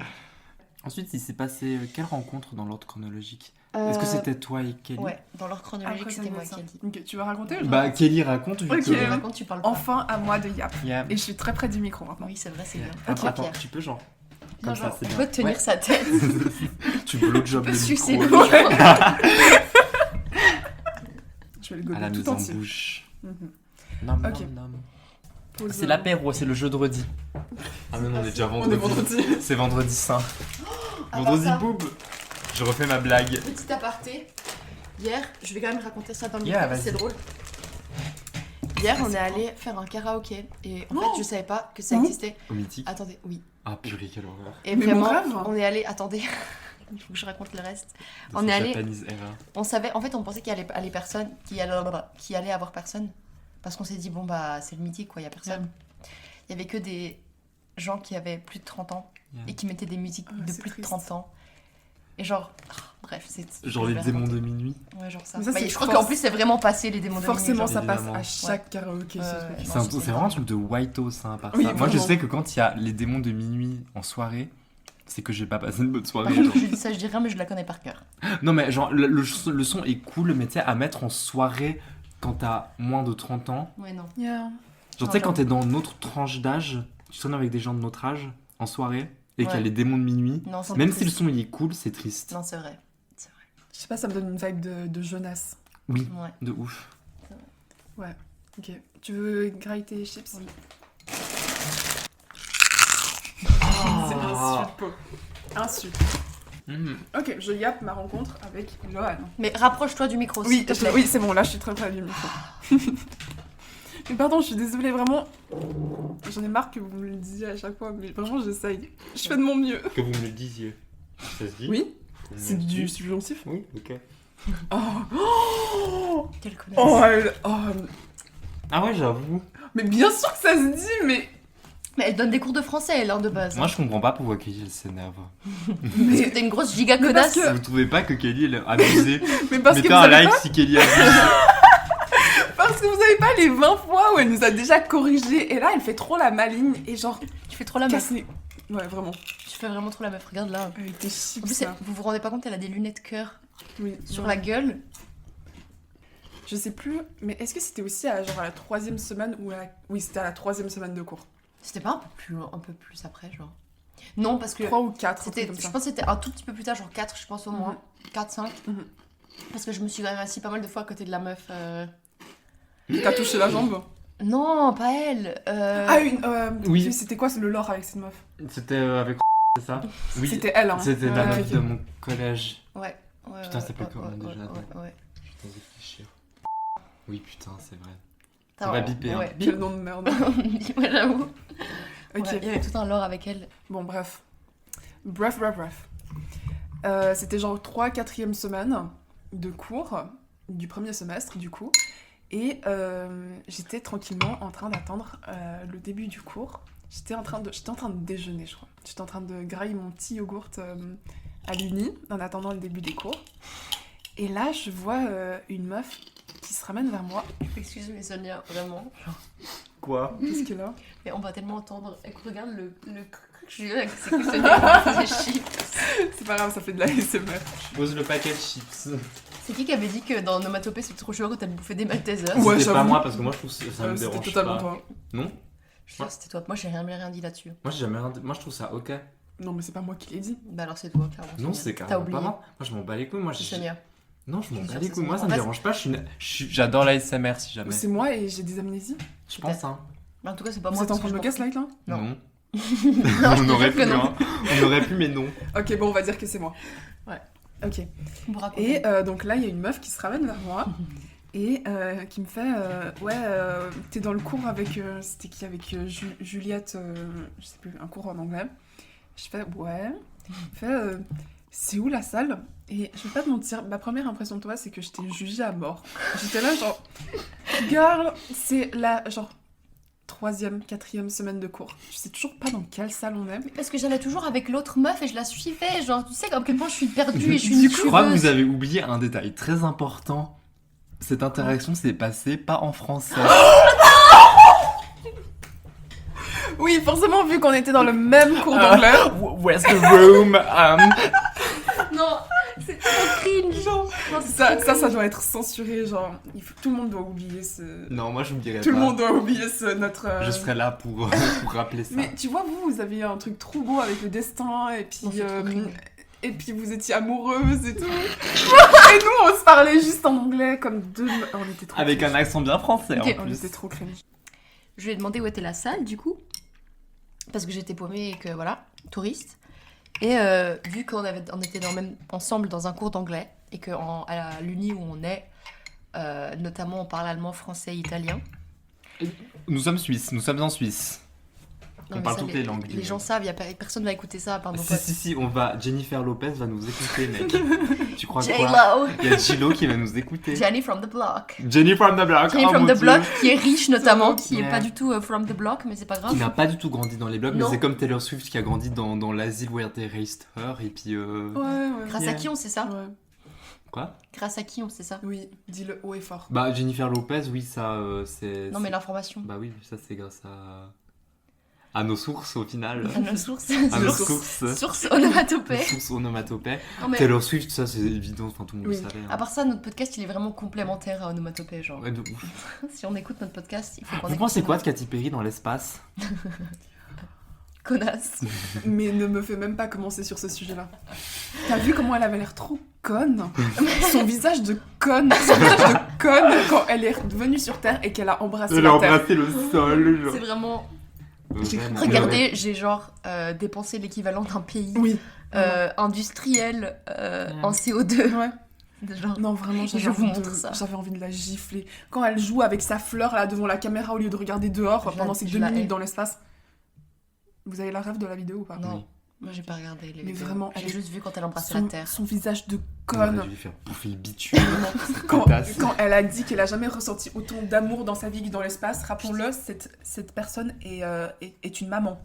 Ensuite, il s'est passé quelle rencontre dans l'ordre chronologique? Est-ce que c'était toi et Kelly? Ouais, dans l'ordre chronologique Après, ça c'était doit moi être qui ça. ai dit. Ok, tu vas raconter ou je Bah, raconte Kelly raconte vu Ok. que... Par contre tu parles pas. Enfin, à moi de yap. Yeah. Et je suis très près du micro maintenant. Oui c'est vrai, c'est bien. Attends, Ok, attends, Pierre. tu peux genre... Non, Comme genre, ça, c'est tu bien. peux tenir Ouais. sa tête. Tu blowjob Tu le peux sucer micro. le micro. Je vais le À la gober mise tout en entier. bouche. Mhm. Non, Ok. non. Pause, C'est l'apéro, c'est le jeudi. Ah mais non, on est déjà On vendredi. est vendredi. C'est vendredi saint. À part Vendredi ça, boob. Je refais ma blague. Petit aparté, Hier, je vais quand même raconter ça dans le Yeah, micro, c'est vas-y. drôle. Hier, on est allé faire un karaoké et en fait, je savais pas que ça Oh. existait. Au mythique. Attendez, oui. Ah purée, quelle horreur. Et Mais vraiment, mon rêve. on est allé. Attendez, il faut que je raconte le reste. De On cette est allé- Japanese era. On savait, en fait, on pensait qu'il y allait personne, qu'il allait avoir personne, parce qu'on s'est dit bon bah c'est le mythique quoi, il y a personne. Il y avait que des gens qui avaient plus de 30 ans Yeah. et qui mettaient des musiques Ah, de c'est plus de triste. 30 ans. Et genre, bref, c'est. Genre je les vais démons raconter. de minuit. Ouais, genre ça. Mais ça, Bah, c'est je crois force- qu'en plus c'est vraiment passé les démons de minuit. Forcément, genre. ça passe Évidemment. à chaque karaoké, ce Ouais. truc. Non, C'est c'était vraiment un truc de whiteos, hein, par Oui, ça. Moi, je vraiment. sais que quand il y a les démons de minuit en soirée, c'est que j'ai pas passé une bonne Par soirée. contre, genre. je dis ça, je dis rien, mais je la connais par cœur. Non, mais genre, le son est cool, mais tu sais, à mettre en soirée quand t'as moins de 30 ans. Ouais, non. Yeah. Genre, Non, tu sais, quand j'avoue. t'es dans notre tranche d'âge, tu traînes avec des gens de notre âge en soirée et qu'il y a Ouais. les démons de minuit. Non, c'est Même triste. si le son il est cool, c'est triste. Non, c'est vrai. Je sais pas, ça me donne une vibe de jeunesse. Oui, Ouais. de ouf. Ok. Tu veux grailler tes chips? Oui. C'est insulte. Insulte. Mhm. Ok, je yappe ma rencontre avec Johan. Mais rapproche-toi du micro, Oui, s'il te plaît. oui, c'est bon, là je suis très près du micro. Mais pardon, je suis désolée, vraiment. J'en ai marre que vous me le disiez à chaque fois, mais vraiment j'essaye. Je fais de mon mieux. Que vous me le disiez. Ça se dit Oui, c'est du subjonctif. Oui, ok. Oh, oh, Quelle connasse. oh, oh, Ah ouais, j'avoue. mais bien sûr que ça se dit, mais Mais elle donne des cours de français, elle, hein, de base. Moi, je comprends pas pourquoi Kelly elle s'énerve. Parce que mais, t'es une grosse giga Mais parce connasse. que- Vous trouvez pas que Kelly elle est abusée? mais parce que Mettez vous un savez like pas, si Kelly abuse. parce que vous savez pas les 20 fois où elle nous a déjà corrigé et là elle fait trop la maligne et genre Tu fais trop la meuf. casse les... Ouais, vraiment. Tu fais vraiment trop la meuf. Regarde là. Avec tes En chips plus, là. vous vous rendez pas compte, elle a des lunettes cœur Oui, sur vraiment. la gueule. Je sais plus, mais est-ce que c'était aussi à genre à la 3e semaine ou à la... Oui, c'était à la 3e semaine de cours. C'était pas un peu plus après, genre. Non, parce que 3 ou 4, c'était, comme je ça. pense que c'était un tout petit peu plus tard, genre 4, je pense au moins. 4, 5. Mhm. Parce que je me suis quand même assise pas mal de fois à côté de la meuf. T'as touché la jambe. Non, pas elle. Ah, une... Oui. C'était quoi le lore avec cette meuf? C'était avec c'est ça? Oui. C'était elle, hein. C'était la Ouais, meuf ok. de mon collège. Ouais. Putain, ça s'appelle comment, déjà, Ouais. Putain, réfléchir. Oui, putain, c'est vrai. Ça Ça va biper, hein. Ouais, Quel nom de merde. ouais, j'avoue. Ok. Ouais, il y avait tout un lore avec elle. Bon, bref. Bref. C'était genre 3-4e semaine de cours du premier semestre, du coup. Et j'étais tranquillement en train d'attendre le début du cours. J'étais en train de déjeuner, je crois. J'étais en train de grailler mon petit yogourt à l'uni en attendant le début des cours. Et là, je vois une meuf qui se ramène vers moi. Excuse-moi, Sonia, vraiment. Quoi? Qu'est-ce qu'elle a? Mais on va tellement entendre. Écoute, regarde le que je avec c'est que Sonia qui faisait chips. C'est pas grave, ça fait de la ASMR. Je pose le paquet de chips. C'est qui avait dit que dans Nomatopée c'était trop chaud quand elle bouffait des Maltesers? Ouais, C'était pas j'avoue. moi parce que moi je trouve que ça me C'était dérange totalement pas. toi. Non? Je suis sûre que c'était toi. Moi j'ai rien dit là-dessus. Moi j'ai jamais rien dit. Moi je trouve ça ok. Non, mais c'est pas moi qui l'ai dit. Bah alors c'est toi, clairement. Non, Sonia. c'est T'as carrément oublié. pas moi. Moi je m'en bats les couilles. Moi C'est je... Sonia. Non, je m'en Je suis bats sûre les que couilles. c'est Moi ça Sonia. me dérange pas. J'adore la SMR si jamais. C'est moi et j'ai des amnésies. Je pense, hein. Mais en tout cas, c'est pas Vous moi. êtes en parce train que de je me gaslight là? Non. Non. Non, je te On aurait jure que pu, non. hein. On aurait pu, mais non. Ok, bon, on va dire que c'est moi. Ouais. Ok. Vous racontez. Et donc là, il y a une meuf qui se ramène vers moi et qui me fait ouais, t'es dans le cours avec. C'était qui? Avec Juliette, je sais plus, un cours en anglais. Je fais ouais. Elle fait c'est où la salle? Et je vais pas te mentir, ma première impression de toi, c'est que je t'ai jugée à mort. J'étais là, genre, girl, c'est la genre 3e, 4e semaine de cours. Je sais toujours pas dans quelle salle on est. Parce que j'allais toujours avec l'autre meuf et je la suivais. Genre, tu sais à quel point je suis perdue et je suis Du une coup, je crois que tueuse. vous avez oublié un détail très important. Cette interaction s'est passée pas en français. Oui, forcément, vu qu'on était dans le même cours d'anglais. Where's the room? Non, c'est trop cringe. Non, c'est Ça, trop ça, cringe. doit être censuré, genre, tout le monde doit oublier ce... Non, moi je me dirais Tout pas. le monde doit oublier notre... Je serais là pour rappeler ça. Mais tu vois, vous avez un truc trop beau avec le destin, et puis... Non, c'est trop cringe. et puis vous étiez amoureuses et tout. Et nous, on se parlait juste en anglais, comme deux... On était trop Avec un cringe. accent bien français Ok. en On plus. était trop cringe. Je lui ai demandé où était la salle, du coup. Parce que j'étais paumée et que, voilà, touriste. Et vu qu'on était ensemble dans un cours d'anglais, et à l'Uni où on est, notamment on parle allemand, français, italien. Nous sommes suisses, nous sommes en Suisse. Non, On mais parle ça, toutes les langues. Les gens savent, personne va écouter ça à part nos Si, potes. si, on va. Jennifer Lopez va nous écouter, mec. Tu crois quoi? J-Lo, Il y a J-Lo qui va nous écouter. Jenny from the block. Jenny from the block. Jenny oh from mon the Dieu. block, qui est riche notamment, qui est Yeah. pas du tout from the block, mais c'est pas grave. Qui n'a pas du tout grandi dans les blocs, mais Non. c'est comme Taylor Swift qui a grandi dans l'asile where they raised her, et puis. Ouais. Grâce à qui on sait ça Ouais. Quoi? Grâce à qui on sait ça? Oui, dis-le haut et fort. Bah, Jennifer Lopez, oui, ça, c'est. Non mais l'information. Bah oui, ça c'est grâce à nos sources au final. À nos sources. À nos Sources. sources. Sources onomatopées. Sources onomatopées. Non mais Taylor Swift, ça c'est évident, enfin tout le monde Oui. le savait. hein. à part ça, notre podcast il est vraiment complémentaire à onomatopée, genre. Ouais, de ouf. Si on écoute notre podcast, il faut qu'on Vous écoute. pensez quoi de Katy Perry dans l'espace? Connasse. Mais ne me fais même pas commencer sur ce sujet-là. T'as vu comment elle avait l'air trop conne? Son visage de conne, quand elle est revenue sur Terre et qu'elle a embrassé Elle a la Terre. embrassé le sol, genre. C'est vraiment. Vraiment. Regardez, j'ai genre dépensé l'équivalent d'un pays Oui. industriel en CO2. Ouais. Genre. Non, vraiment, Je vous montre ça. j'avais envie de la gifler. Quand elle joue avec sa fleur là devant la caméra au lieu de regarder dehors Je pendant la- ces je 2 la minutes hais. dans l'espace. Vous avez la rêve de la vidéo ou pas? Non, Oui. moi j'ai pas regardé les Mais vidéos. vraiment, J'ai elle est- juste vu quand elle embrassait la Son, terre. son visage de On aurait conne. dû lui faire bouffer le bitume. Quand, Connasse. quand elle a dit qu'elle a jamais ressenti autant d'amour dans sa vie que dans l'espace, rappelons-le, cette personne est une maman.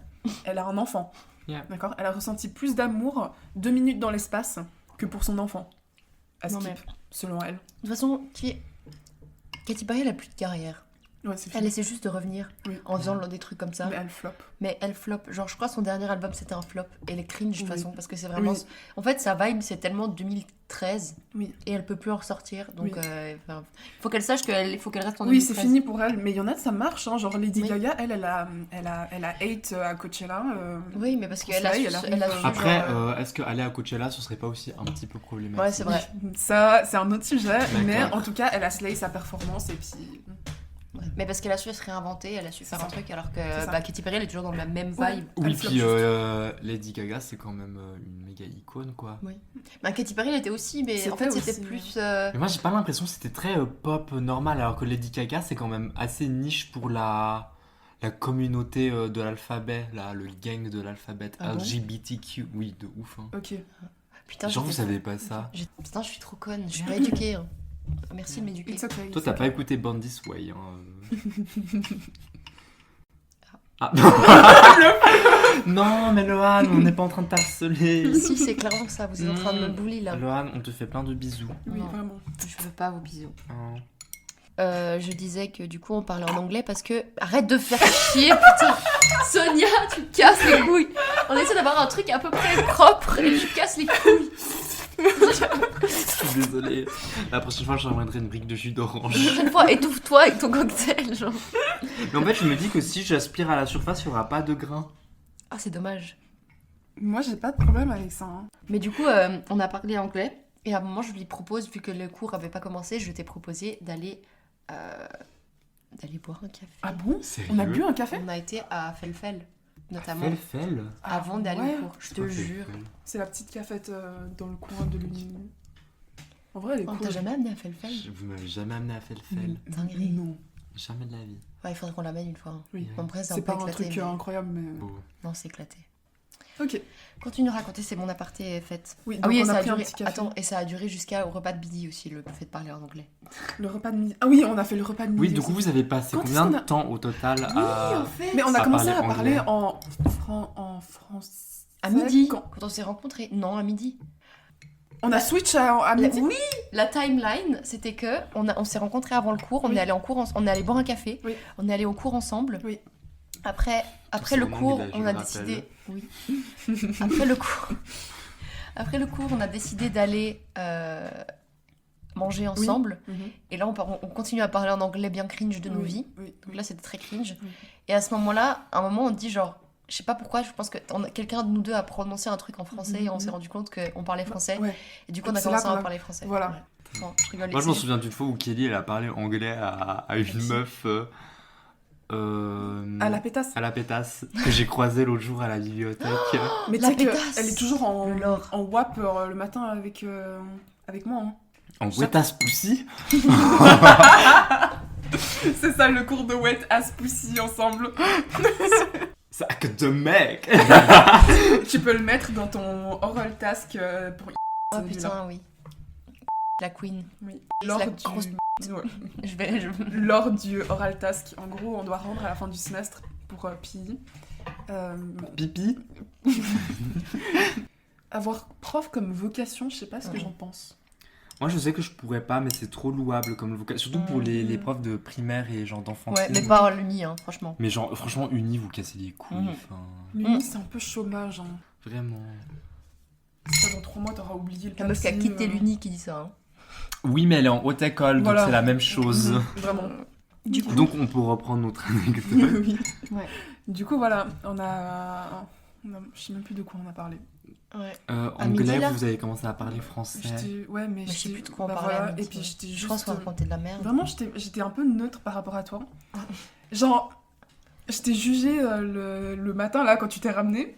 Elle a un enfant. Yeah. D'accord? Elle a ressenti plus d'amour 2 minutes dans l'espace que pour son enfant. À Non, Skip, selon elle. De toute façon, Katy Perry elle a plus de carrière. Ouais, c'est Elle fini. essaie juste de revenir Oui. en faisant des trucs comme ça. Mais elle flop. Mais elle flop. Genre, je crois que son dernier album c'était un flop. Et elle est cringe de toute Oui. façon parce que c'est vraiment. Oui. En fait, sa vibe c'est tellement 2013 Oui. et elle peut plus en ressortir. Donc, Oui. faut qu'elle sache qu'il faut qu'elle reste en Oui, 2013. c'est fini pour elle. Mais il y en a, ça marche. Hein. Genre Lady Oui. Gaga, elle a hate à Coachella. Oui, mais parce Pour qu'elle ça, a su. elle arrive, Elle a su Après, genre, est-ce qu'aller à Coachella, ce serait pas aussi un petit peu problématique? Ouais, c'est vrai. Ça, c'est un autre sujet. Mais D'accord. en tout cas, elle a slay sa performance et puis... ouais. Mais parce qu'elle a su se réinventer, elle a su C'est faire ça. un truc alors que C'est ça. Katy Perry elle est toujours dans la même Ouais. vibe. Oui, Elle flop puis juste. Lady Gaga, c'est quand même une méga icône, quoi. Bah, Katy Perry elle était aussi, mais en C'était fait c'était aussi, plus. Mais moi, j'ai pas l'impression que c'était très pop normal, alors que Lady Gaga, c'est quand même assez niche pour la communauté de l'alphabet, là, le gang de l'alphabet Ah bon LGBTQ. Oui, de ouf. Hein. Ok. Putain, Genre, vous j'étais- savez pas ça. Putain, je suis trop conne, je suis rééduquée. Hein. Merci de m'éduquer. It's okay. Toi, it's t'as okay. pas écouté Born This Way. Hein. Ah. Non, mais Lohan, on n'est pas en train de t'harceler. Si, c'est clairement ça, vous êtes en train de me bully là. Lohan, on te fait plein de bisous. Oui, Non. vraiment. Je veux pas vos bisous. Hein. Je disais que du coup on parlait en anglais parce que. Arrête de faire chier, putain! Sonia, tu casses les couilles! On essaie d'avoir un truc à peu près propre et tu casses les couilles! Je suis désolé. La prochaine fois, je ramènerai une brique de jus d'orange. La prochaine fois, étouffe-toi avec ton cocktail, genre. Mais en fait, je me dis que si j'aspire à la surface, il n'y aura pas de grains. Ah, c'est dommage. Moi, j'ai pas de problème avec ça. Hein. Mais du coup, on a parlé anglais. Et à un moment, je lui propose, vu que le cours avait pas commencé, je t'ai proposé d'aller boire un café. Ah bon? Sérieux? On a bu un café? On a été à Felfel, notamment, Felfel. avant d'aller ouais. au cours. Je C'est te quoi, jure. Felfel? C'est la petite cafette dans le coin de l'Uni. En vrai, elle est On cool. t'a jamais amené à Felfel? Vous m'avez jamais amené à Felfel. Dinguerie. Non. Jamais de la vie. Ouais, il faudrait qu'on l'amène une fois. Hein. Oui. En vrai, c'est un C'est peu pas un éclaté. truc mais- incroyable, mais... Beau. Non, c'est éclaté. Ok. Continue de raconter, c'est mon aparté faite. Oui, Ah donc oui, et on ça a a pris un duré. petit café. Attends, et ça a duré jusqu'au repas de midi aussi, le fait de parler en anglais. Le repas de midi. Ah oui, on a fait le repas de midi. Oui, du coup, aussi. vous avez passé Quand combien est-ce de qu'on a- temps au total Oui, à... en fait. Mais on a à commencé parler à parler anglais. en français. À midi, Quand... quand on s'est rencontrés. Non, à midi. On a switch à midi. Oui, la timeline, c'était que on s'est rencontrés avant le cours, on Oui. est allé en cours, on est allé boire un café, Oui. on est allé au cours ensemble. Oui. Après c'est le en cours, anglais, je on a le décidé. Oui. Après le cours, on a décidé d'aller manger ensemble. Mhm. Et là, on continue à parler en anglais bien cringe de nos Oui, vies. oui, Donc là, c'était très cringe. Oui. Et à ce moment-là, à un moment, on dit genre, je sais pas pourquoi, je pense que quelqu'un de nous deux a prononcé un truc en français et on s'est rendu compte qu'on parlait français. Ouais. Et du coup, on a C'est là commencé qu'on à a- parler français. Voilà. Ouais. Bon, je rigole. Moi, je m'en ici. souviens d'une fois où Kelly, elle a parlé anglais à une qui meuf... À la pétasse. à la pétasse, que j'ai croisée l'autre jour à la bibliothèque. Mais tu La sais pétasse. qu'elle est toujours Le lore. en WAP le matin avec Avec moi, hein. En wet ass pussy? C'est ça le cours de Wet Ass Pussy ensemble. Sac de mec! Tu peux le mettre dans ton oral task pour... Oh putain, oui. La queen. Oui. La Lors grosse du... Ouais. Je... Lors du oral task, en gros, on doit rendre à la fin du semestre pour PI. Pipi? Avoir prof comme vocation, je sais pas ce que Ouais. j'en pense. Moi, je sais que je pourrais pas, mais c'est trop louable comme vocation. Surtout pour les profs de primaire et genre d'enfantine. Ouais, mais pas à l'uni, hein, franchement. Mais genre, franchement, uni, vous cassez les couilles. Mhm. Enfin, L'uni, c'est un peu chômage. Hein. vraiment. Ça, dans 3 mois, t'auras oublié le La meuf qui a papier, quitté l'uni qui dit ça. Hein. Oui, mais elle est en haute école, Voilà. donc c'est la même chose. Vraiment. Du coup, Donc, on peut reprendre notre anecdote. Oui. ouais. Du coup, voilà, je sais même plus de quoi on a parlé. Ouais. Anglais, midi, là vous avez commencé à parler français. Ouais, mais je sais plus de quoi on bah parlait à voilà, midi, et puis ouais. j'étais Je juste... pense qu'on racontait de la merde. Vraiment, j'étais un peu neutre par rapport à toi. Genre, je t'ai jugé le matin, là, quand tu t'es ramené.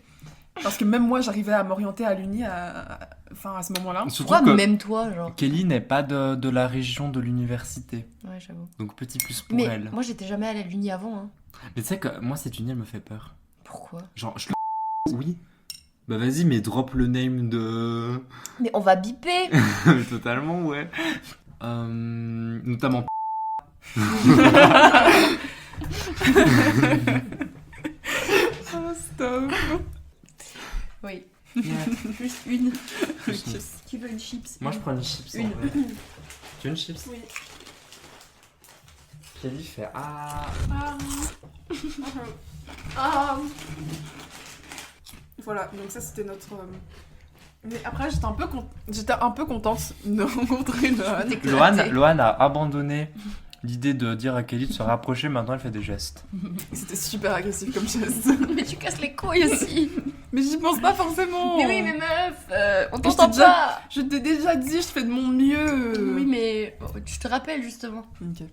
Parce que même moi, j'arrivais à m'orienter à l'uni à ce moment-là. Surtout Pourquoi que même toi, genre? Kelly n'est pas de la région de l'université. Ouais, j'avoue. Donc, petit plus pour Mais elle. moi, j'étais jamais allée à l'uni avant. Hein. Mais tu sais que moi, cette uni, elle me fait peur. Pourquoi? Genre, je le... Oui. Bah vas-y, mais drop le name de... Mais on va biper. Totalement, ouais. Notamment... Oh, stop. Oui. Yeah. Juste une. Juste une. Tu veux une chips? Moi, je prends une chips. En Une. vrai. Tu veux une chips? Oui. Kelly fait... Ah... Ah. Voilà, donc ça, c'était notre... Mais après, j'étais un peu contente de rencontrer Nohan. Lohan a abandonné l'idée de dire à Kelly de se rapprocher. Maintenant, elle fait des gestes. C'était super agressif comme geste. Mais tu casses les couilles aussi. Mais j'y pense pas forcément. Mais oui, mais meuf, on je t'entend t'ai pas. Je t'ai déjà dit, je fais de mon mieux. Oui, mais tu te rappelles justement. Ok.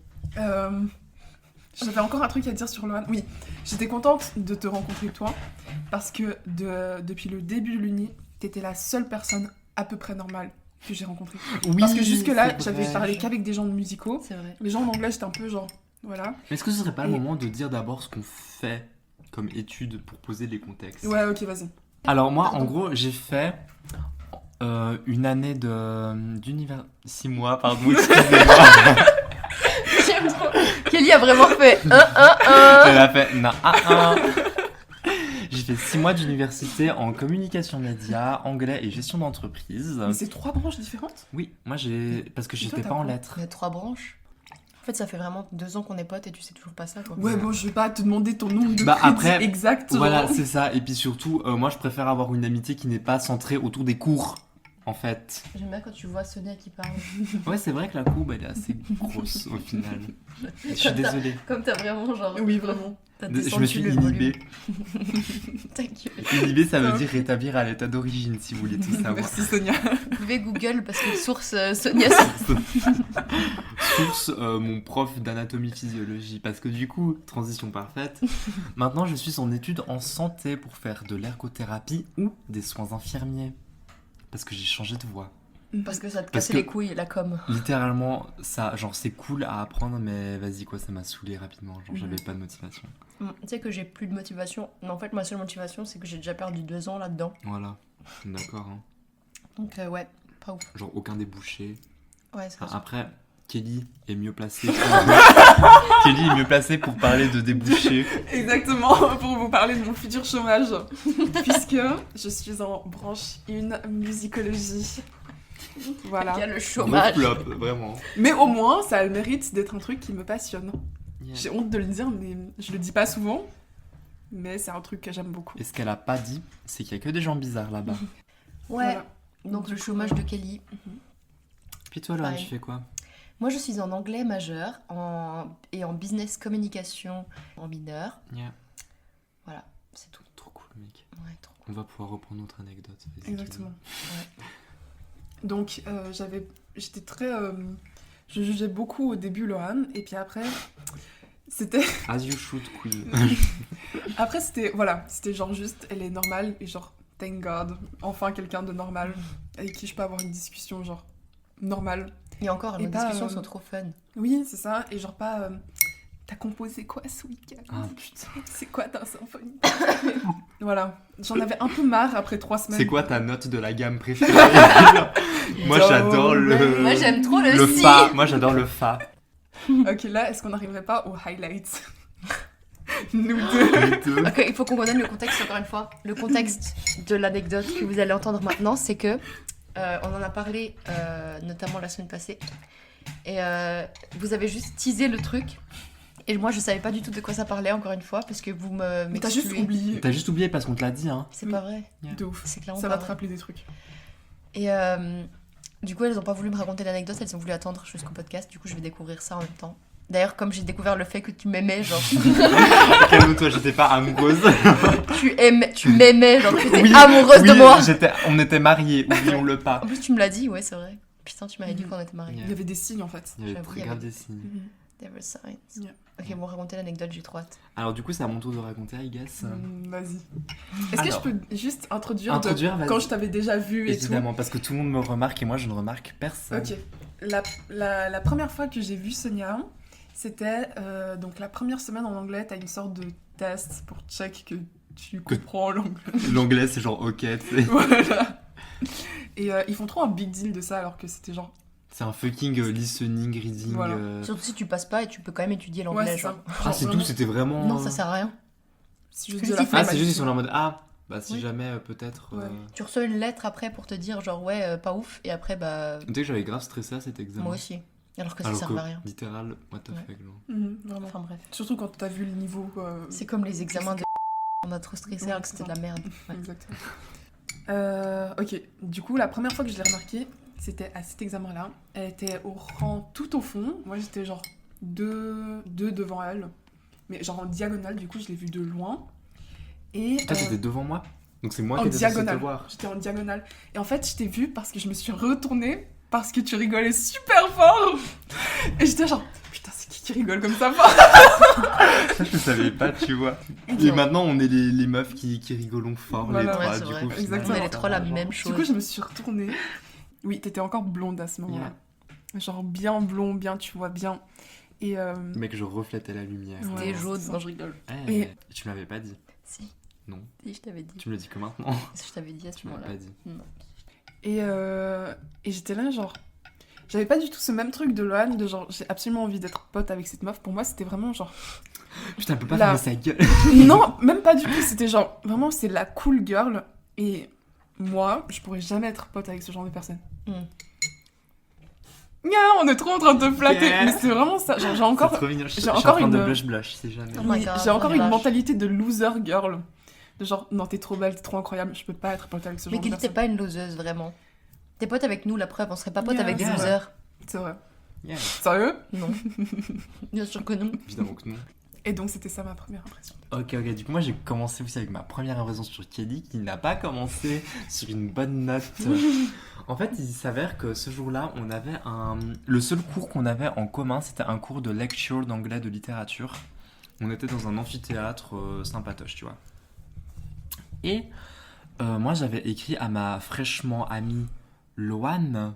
J'avais encore un truc à dire sur Lohan. Oui, j'étais contente de te rencontrer toi, parce que depuis le début de l'uni, t'étais la seule personne à peu près normale que j'ai rencontrée. Oui, Parce que jusque-là, c'est j'avais vrai. parlé qu'avec des gens de musicaux. C'est vrai. Les gens en anglais, j'étais un peu genre... Voilà. Mais est-ce que ce serait pas le Et- moment de dire d'abord ce qu'on fait comme étude pour poser les contextes? Ouais, ok, vas-y. Alors moi, en Pardon. gros, j'ai fait une année d'univers... 6 mois, pardon, excusez-moi. J'aime trop. Kelly a vraiment fait Elle a fait... Non, J'ai fait 6 mois d'université en communication média, anglais et gestion d'entreprise. Mais c'est 3 branches différentes? Oui, moi j'ai... Parce que Et toi, j'étais t'as pas en quoi lettres. Il y a 3 branches. En fait, ça fait vraiment 2 ans qu'on est potes et tu sais toujours pas ça, quoi. Ouais, bon, je vais pas te demander ton nombre de Bah, crédits après, exact. Voilà, genre. c'est ça. Et puis surtout, moi je préfère avoir une amitié qui n'est pas centrée autour des cours, en fait. J'aime bien quand tu vois Sonia qui parle. Ouais, c'est vrai que la courbe, elle est assez grosse au final. Je suis désolée. Comme t'as vraiment genre. Oui, vraiment. T'as Je me descendu suis le inhibé. volume. Ta gueule. Inhibé, ça veut dire rétablir à l'état d'origine, si vous voulez tout savoir. Merci Sonia. Vous pouvez Google parce que source Sonia. Source, mon prof d'anatomie-physiologie. Parce que du coup, transition parfaite. Maintenant, je suis en études en santé pour faire de l'ergothérapie ou des soins infirmiers. Parce que j'ai changé de voie. Parce que ça te Parce cassait que- les couilles, la com. Littéralement, ça, genre, c'est cool à apprendre, mais vas-y, quoi, ça m'a saoulé rapidement. Genre, j'avais Mhm. pas de motivation. Tu sais que j'ai plus de motivation. Mais en fait, ma seule motivation, c'est que j'ai déjà perdu 2 ans là-dedans. Voilà. D'accord, hein. Donc, ouais, pas ouf. Genre, aucun débouché. Ouais, ça. Enfin, après, Kelly est mieux placée pour... Kelly est mieux placée pour parler de débouchés. Exactement, pour vous parler de mon futur chômage. Puisque je suis en branche 1 musicologie. Il y Voilà. a le Gros chômage. flop, vraiment. Mais au moins, ça a le mérite d'être un truc qui me passionne. Yeah. J'ai honte de le dire, mais je le dis pas souvent. Mais c'est un truc que j'aime beaucoup. Et ce qu'elle a pas dit, c'est qu'il y a que des gens bizarres là-bas. Ouais. Voilà. Donc, Du le coup, chômage de Kelly. Puis toi, Laurent, Pareil. tu fais quoi? Moi, je suis en anglais majeur et en business communication en mineur. Yeah. Voilà, c'est tout. Trop cool, mec. Ouais, trop On va pouvoir reprendre notre anecdote. Vas-y, Exactement. Ouais. Donc, j'étais très... je jugeais beaucoup au début Lohan, et puis après, c'était... Kelly. As you should, queen. Après, c'était genre juste, elle est normale, et genre, thank God, enfin quelqu'un de normal, avec qui je peux avoir une discussion, genre, normal. Et encore, Et nos pas, discussions sont trop fun. Oui, c'est ça. Et genre pas... T'as composé quoi ce week-end? Ah putain. C'est quoi ta symphonie? Voilà. J'en avais un peu marre après 3 semaines. C'est quoi ta note de la gamme préférée? Moi j'adore Moi, j'aime trop le si. fa. Moi j'adore le fa. Ok, là, est-ce qu'on n'arriverait pas aux highlights? Nous deux. Les deux. Ok, il faut qu'on redonne le contexte encore une fois. Le contexte de l'anecdote que vous allez entendre maintenant, c'est que on en a parlé notamment la semaine passée. Et vous avez juste teasé le truc. Et moi, je savais pas du tout de quoi ça parlait, encore une fois, parce que vous Mais t'as juste m'excluez. oublié. T'as juste oublié parce qu'on te l'a dit, hein. C'est pas vrai. De ouf. C'est clairement Ça pas va te vrai. rappeler des trucs. Et du coup, elles ont pas voulu me raconter l'anecdote, elles ont voulu attendre jusqu'au podcast. Du coup, je vais découvrir ça en même temps. D'ailleurs, comme j'ai découvert le fait que tu m'aimais, genre, Calme-toi, j'étais pas amoureuse. tu m'aimais, genre, tu étais Oui, amoureuse de moi. On était mariés, oublions-le pas. En plus, tu me l'as dit, ouais, c'est vrai. Putain, tu m'avais dit Mhm. qu'on était mariés. Yeah. Il y avait des signes en fait. Il y avait J'avoue, très il y grave avait- des signes. Mhm. There were signs. Yeah. Ok, bon, raconter l'anecdote, j'ai trop hâte. Alors du coup, c'est à mon tour de raconter, I guess. Vas-y. Est-ce que Alors, je peux juste introduire, introduire, vas-y. quand je t'avais déjà vu et Évidemment, parce que tout le monde me remarque et moi je ne remarque personne. tout? Ok. La première fois que j'ai vu Sonia, c'était donc la première semaine en anglais, t'as une sorte de test pour check que tu comprends l'anglais. L'anglais, c'est genre ok, tu sais. Voilà. Et ils font trop un big deal de ça alors que c'était genre... C'est un fucking listening, reading. Voilà. Surtout si tu passes pas et tu peux quand même étudier Ouais, l'anglais, c'est genre. ça. Ah, Genre c'est tout, vraiment- c'était vraiment. Non, ça sert à rien. C'est juste Juste de la il faut- Ah, formalité. c'est juste, ils sont là en mode ah, bah si Oui. jamais, peut-être. Ouais. Tu reçois une lettre après pour te dire, genre, ouais, pas ouf, et après, bah, Tu sais que j'avais grave stressé à cet examen. moi aussi. Alors que ça Alors sert que, à rien. littéral, what the Ouais. fuck, genre. Vraiment. Enfin bref. Surtout quand t'as vu le niveau. C'est comme les examens de. On a trop stressé Ouais, alors que c'est c'était de ça. la merde. Ouais. Exactement. Ok, du coup, la première fois que je l'ai remarqué, c'était à cet examen-là. Elle était au rang tout au fond. Moi, j'étais genre deux devant elle. Mais genre en diagonale, du coup, je l'ai vue de loin. Et Toi, t'étais devant moi? Donc c'est moi en qui étais censé te diagonale. voir. J'étais en diagonale. Et en fait, je t'ai vue parce que je me suis retournée parce que tu rigolais super fort. Et j'étais genre, putain, c'est qui rigole comme ça fort? Ça, je savais pas, tu vois. Ok, Et on- maintenant, on est les meufs qui rigolons fort, Voilà. les trois, Ouais, c'est du vrai. coup. au final, Exactement. On est les ça trois la va, genre. même Du chose. coup, je me suis retournée. Oui, t'étais encore blonde à ce moment-là. Genre bien blond, bien, tu vois, bien. Et Mec, je reflétais la lumière. Ouais. T'es jaune, c'est ça. non, je rigole. Eh, Et- tu me l'avais pas dit. Si. Non. Si, je t'avais dit. Tu me le dis que maintenant. Je t'avais dit à ce Tu me l'as moment-là. pas dit. Non. et j'étais là, genre. J'avais pas du tout ce même truc de Lohan, de genre, j'ai absolument envie d'être pote avec cette meuf. Pour moi, c'était vraiment genre. Putain, elle peut pas Là. fermer sa gueule. Non, même pas du tout. C'était genre, vraiment, c'est la cool girl. Et moi, je pourrais jamais être pote avec ce genre de personne. Mm. Nya, on est trop en train de te flatter. Yeah. Mais c'est vraiment ça. Genre, j'ai C'est encore, trop mignon. Je j'ai suis encore en train de une- blush, si jamais. Oh my oui, God, j'ai encore oh une my gosh. mentalité de loser girl. De genre, non, t'es trop belle, t'es trop incroyable. Je peux pas être pote avec ce Mais genre de Gilly, t'es personne. pas une loseuse, vraiment. T'es pote avec nous, la preuve. On serait pas pote Yeah. avec des Yeah. losers. C'est vrai. Yeah. Sérieux? Non. Bien sûr que non. Évidemment que non. Et donc, c'était ça ma première impression. Ok, du coup, moi j'ai commencé aussi avec ma première impression sur Kelly qui n'a pas commencé sur une bonne note. En fait, il s'avère que ce jour-là, on avait un. Le seul cours qu'on avait en commun, c'était un cours de lecture d'anglais de littérature. On était dans un amphithéâtre sympatoche, tu vois. Et moi j'avais écrit à ma fraîchement amie Loane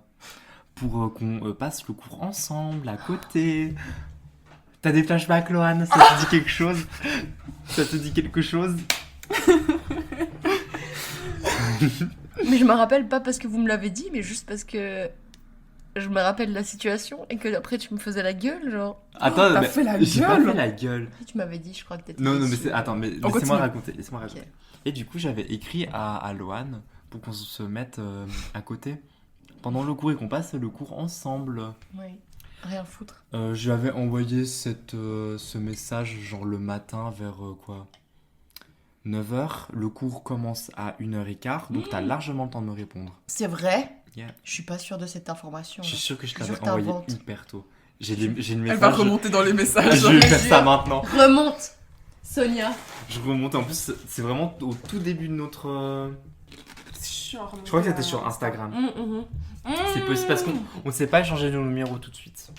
pour qu'on passe le cours ensemble, à côté. T'as des flashbacks, Loane? Ça te dit quelque chose? Ça te dit quelque chose? Mais je me rappelle pas parce que vous me l'avez dit, mais juste parce que je me rappelle la situation et que après tu me faisais la gueule, genre. Attends, t'as mais fait la j'ai pas gueule. fait la gueule. Si tu m'avais dit, je crois que t'étais. Non, non, mais déçue. c'est. Attends, mais On laissez-moi continue. raconter. Laissez-moi raconter. Et du coup, j'avais écrit à Loane pour qu'on se mette à côté pendant le cours et qu'on passe le cours ensemble. Oui. Rien à foutre. Je lui avais envoyé ce message genre le matin vers quoi 9h. Le cours commence à 1h15, donc t'as largement le temps de me répondre. C'est vrai? Yeah. Je suis pas sûre de cette information. Je suis sûr que je Je suis l'avais sûre que envoyé t'inventes. hyper tôt. J'ai le Elle message. va remonter dans les messages. Je vais faire ça maintenant. Remonte, Sonia. Je remonte. En plus, c'est vraiment au tout début de notre. Je Je crois que c'était sur Instagram. Mmh. C'est possible parce qu'on ne s'est pas échangé nos numéros tout de suite.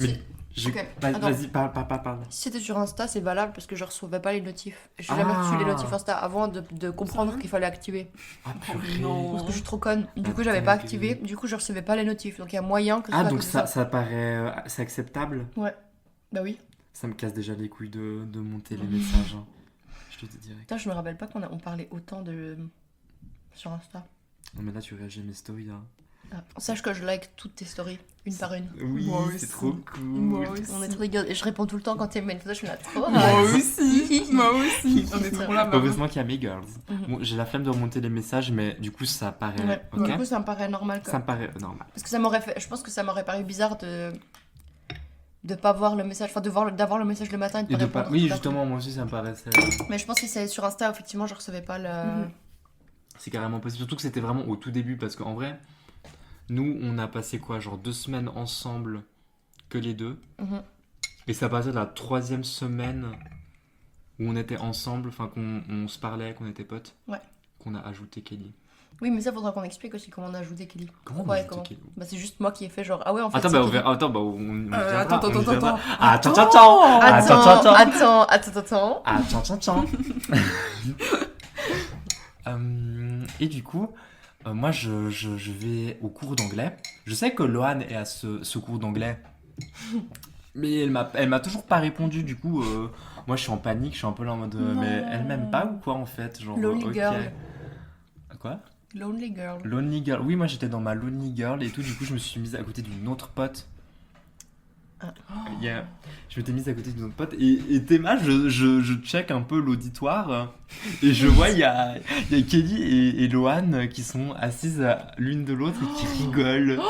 Mais Ok, attends. Vas-y, parle. Si c'était sur Insta, c'est valable parce que je recevais pas les notifs. J'ai Ah. jamais reçu les notifs Insta avant de comprendre Sérieux qu'il fallait activer. Ah, purée. non. Parce que je suis trop conne. Du coup, Ah, j'avais pas dingue. activé. Du coup, je recevais pas les notifs. Donc, il y a moyen que ce Ah, soit à donc cause de ça paraît... c'est acceptable? Ouais. Bah oui. Ça me casse déjà les couilles de monter les messages. Hein. Je te dis direct. Putain, je me rappelle pas on parlait autant de. Sur Insta. Non, mais là, tu réagis à mes stories, là. Ah, sache que je like toutes tes stories, une par une. Oui, Moi c'est aussi. trop cool. Moi aussi. On est trop rigolo. Et je réponds tout le temps quand tu mets une photo, je suis là trop. Moi hâte. aussi. Moi aussi. On est trop là, maman. Heureusement qu'il y a mes girls. Mhm. Bon, j'ai la flemme de remonter les messages, mais du coup, ça paraît... Ouais. Ok. Du coup, ça me paraît normal. Quoi. Ça me paraît normal. Parce que ça m'aurait fait. Je pense que ça m'aurait paru bizarre de pas voir le message, enfin d'avoir le message le matin et de Et pas de répondre. pas... Oui, tout à coup. justement, moi aussi, ça me paraissait... Mais je pense que c'est sur Insta, effectivement, je recevais pas le. Mhm. C'est carrément possible. Surtout que c'était vraiment au tout début, parce qu'en vrai, nous, on a passé quoi, genre 2 semaines ensemble, que les deux. Mhm. Et ça passait de la 3e semaine où on était ensemble, enfin qu'on se parlait, qu'on était potes. Ouais. Qu'on a ajouté Kelly. Oui, mais ça faudra qu'on explique aussi comment on a ajouté Kelly. Comment on Ouais, a ajouté comment Kelly? Bah, c'est juste moi qui ai fait genre. Ah ouais, en fait. Attends, c'est bah, Kelly. on y viendra, attends, on y viendra. attends. Attends. Et du coup, moi, je vais au cours d'anglais. Je sais que Loane est à ce cours d'anglais. Mais elle m'a toujours pas répondu. Du coup, moi, je suis en panique. Je suis un peu là en mode... Non. mais elle m'aime pas ou quoi, en fait? Genre, Lonely ok. girl. Quoi? Lonely girl. Lonely girl. Oui, moi, j'étais dans ma lonely girl et tout. Du coup, je me suis mise à côté d'une autre pote. Yeah. Je m'étais mise à côté d'une autre pote et Théma, je check un peu l'auditoire et je vois il y a Kelly et Loane qui sont assises l'une de l'autre et qui rigolent.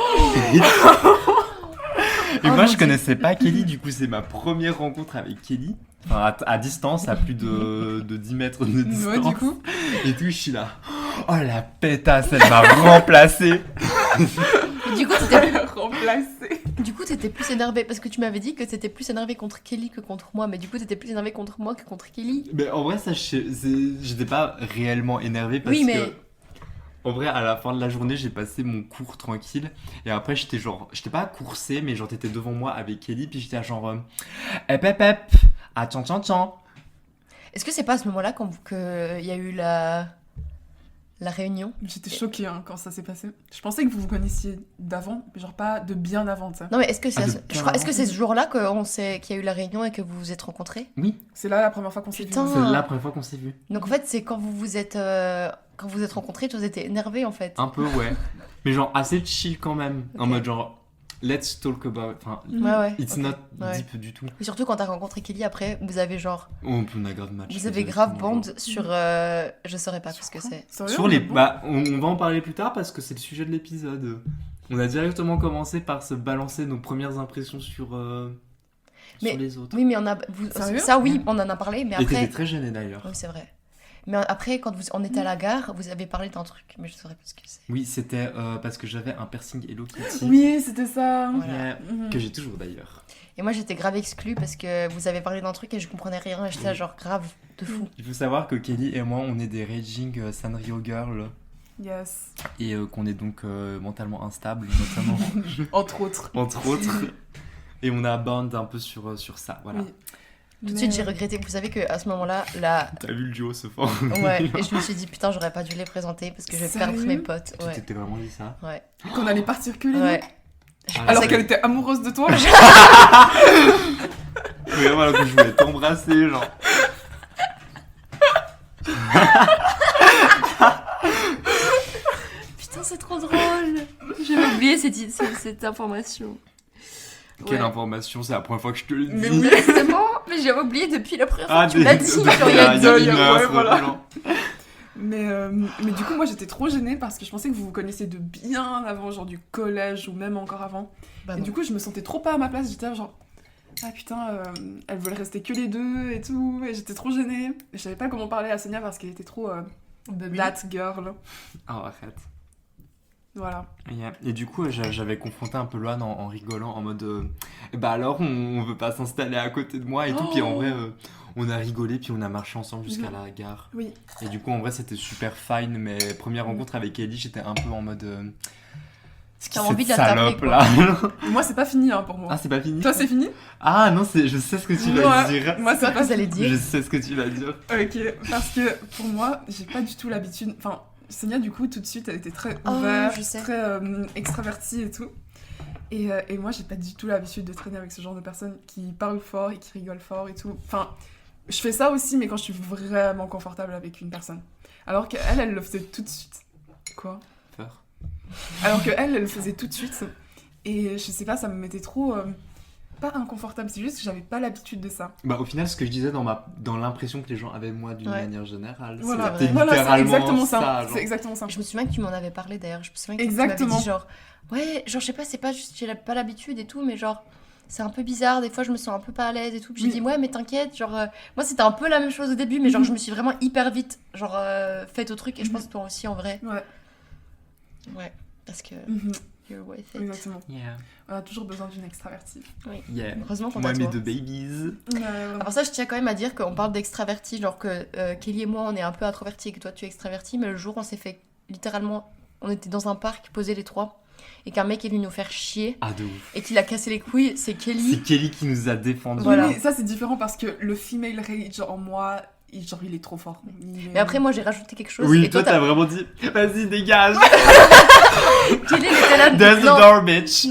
Et moi je connaissais pas Kelly, du coup c'est ma première rencontre avec Kelly. Enfin, à distance, à plus de 10 mètres de distance. Ouais, du coup. Et tout, je suis là. Oh la pétasse, elle m'a remplacé. Du coup, Remplacé. t'étais plus énervé parce que tu m'avais dit que t'étais plus énervé contre Kelly que contre moi, mais du coup, t'étais plus énervé contre moi que contre Kelly. Mais en vrai, ça, j'étais pas réellement énervé parce Oui, mais- que. En vrai, à la fin de la journée, j'ai passé mon cours tranquille. Et après, j'étais pas coursé, mais genre, t'étais devant moi avec Kelly. Puis j'étais genre. Hep, attends. Est-ce que c'est pas à ce moment-là qu'il y a eu la réunion? J'étais choquée hein, quand ça s'est passé. Je pensais que vous vous connaissiez d'avant, mais genre pas de bien avant ça. Non, mais est-ce que c'est Ah, est-ce que c'est ce jour-là qu'il y a eu la réunion et que vous vous êtes rencontrés? Oui, C'est là la première fois qu'on s'est vu. Putain. c'est la première fois qu'on s'est vu. Donc en fait, c'est quand vous êtes rencontrés, tu étais énervés en fait. Un peu, ouais. Mais genre, assez chill quand même. En Ok. mode genre, let's talk about. Enfin, Ouais. it's ok. not Ouais. deep du tout. Et surtout quand t'as rencontré Kelly après, vous avez genre. On a grave match. Vous avez grave bond sur. Je saurais pas ce que c'est. Sérieux, Sur on les. est bon Bah, on va en parler plus tard parce que c'est le sujet de l'épisode. On a directement commencé par se balancer nos premières impressions sur Mais- les autres. Oui, mais Sérieux ça, oui, on en a parlé, mais Et t'étais après. très gêné d'ailleurs. Oui, c'est vrai. Mais après, quand on était à la gare, vous avez parlé d'un truc, mais je saurais pas ce que c'est. Oui, c'était parce que j'avais un piercing Hello Kitty. Oui, c'était ça. Voilà. Yeah, Mhm. que j'ai toujours d'ailleurs. Et moi, j'étais grave exclue parce que vous avez parlé d'un truc et je comprenais rien. J'étais là, genre grave de fou. Il faut savoir que Kelly et moi, on est des raging Sanrio girl Yes. et qu'on est donc mentalement instable, notamment, Entre autres. entre autres. Et on a band un peu sur ça, voilà. Oui. Tout de Mais, suite, j'ai regretté. Vous savez qu'à ce moment-là, T'as vu le duo se forme. ouais, et je me suis dit, putain, j'aurais pas dû les présenter parce que je vais perdre Sérieux mes potes. Tu Ouais, t'étais vraiment dit ça? ouais, qu'on allait partir que les ouais. deux. Je Ah, Alors pensais qu'elle était amoureuse de toi. Mais voilà, que je voulais t'embrasser, genre. Putain, c'est trop drôle. J'avais oublié cette information. Quelle Ouais. information, c'est la première fois que je te le dis. Mais oui. Exactement, mais j'avais oublié depuis la première fois que tu me l'as dit. il y a genre, il y a une deux, heure, ouais, voilà. genre. Mais du coup, moi j'étais trop gênée parce que je pensais que vous vous connaissiez de bien avant, genre du collège ou même encore avant. Bah Et non. du coup, je me sentais trop pas à ma place. J'étais là, genre, ah putain, elles veulent rester que les deux et tout. Et j'étais trop gênée. Et je savais pas comment parler à Sonia parce qu'elle était trop that girl. Oh, arrête. Voilà. Yeah. Et du coup, j'avais confronté un peu Loane en rigolant, en mode bah alors, on veut pas s'installer à côté de moi et tout. Puis en vrai, on a rigolé, puis on a marché ensemble jusqu'à la gare. Oui. Et du coup, en vrai, c'était super fine. Mais première rencontre avec Ellie, j'étais un peu en mode T'as envie de la salope taper, là. Moi, c'est pas fini pour moi. Ah, c'est pas fini? Toi, c'est fini? Ah non, je sais ce que tu vas dire. Moi, C'est quoi c'est que pas vous allez Je dire? sais ce que tu vas dire. Ok, parce que pour moi, j'ai pas du tout l'habitude. Enfin, Senia, du coup, tout de suite, elle était très Oh, ouverte, je sais. très extravertie et tout. Et moi, j'ai pas du tout l'habitude de traîner avec ce genre de personnes qui parlent fort et qui rigolent fort et tout. Enfin, je fais ça aussi, mais quand je suis vraiment confortable avec une personne. Alors qu'elle, elle le faisait tout de suite. Quoi? Peur. Alors qu'elle, elle le faisait tout de suite. Et je sais pas, ça me mettait trop. Pas inconfortable, c'est juste que j'avais pas l'habitude de ça. Bah, au final, ce que je disais dans l'impression que les gens avaient de moi d'une Ouais. manière générale, Voilà, c'était voilà, c'est littéralement exactement ça. ça. C'est exactement ça. Je me souviens que tu m'en avais parlé d'ailleurs. Je me souviens que tu Exactement. m'avais dit genre, ouais, genre je sais pas, c'est pas juste, j'ai pas l'habitude et tout, mais genre c'est un peu bizarre. Des fois, je me sens un peu pas à l'aise et tout. Puis j'ai Oui. dit, ouais, mais t'inquiète, genre moi c'était un peu la même chose au début, mais genre je me suis vraiment hyper vite genre faite au truc et je pense que toi aussi en vrai. Ouais. Ouais, parce que Mhm. you're worth it. Exactement. Yeah. On a toujours besoin d'une extravertie. Yeah. Heureusement qu'on Moi, a mes toi. deux babies. Alors ça, je tiens quand même à dire qu'on parle d'extraverti, genre que Kelly et moi, on est un peu introvertis et que toi, tu es extraverti, mais le jour, on s'est fait littéralement, on était dans un parc, posés les trois, et qu'un mec est venu nous faire chier, Ah, de ouf. et qu'il a cassé les couilles, c'est C'est Kelly. Kelly qui nous a défendus. Voilà. Oui, mais ça c'est différent parce que le female rage en moi, il est trop fort. Mais après, moi, j'ai rajouté quelque chose, Oui, et toi, toi, t'as vraiment dit, vas-y, dégage. Kelly, elle était là, There's the non. door, bitch.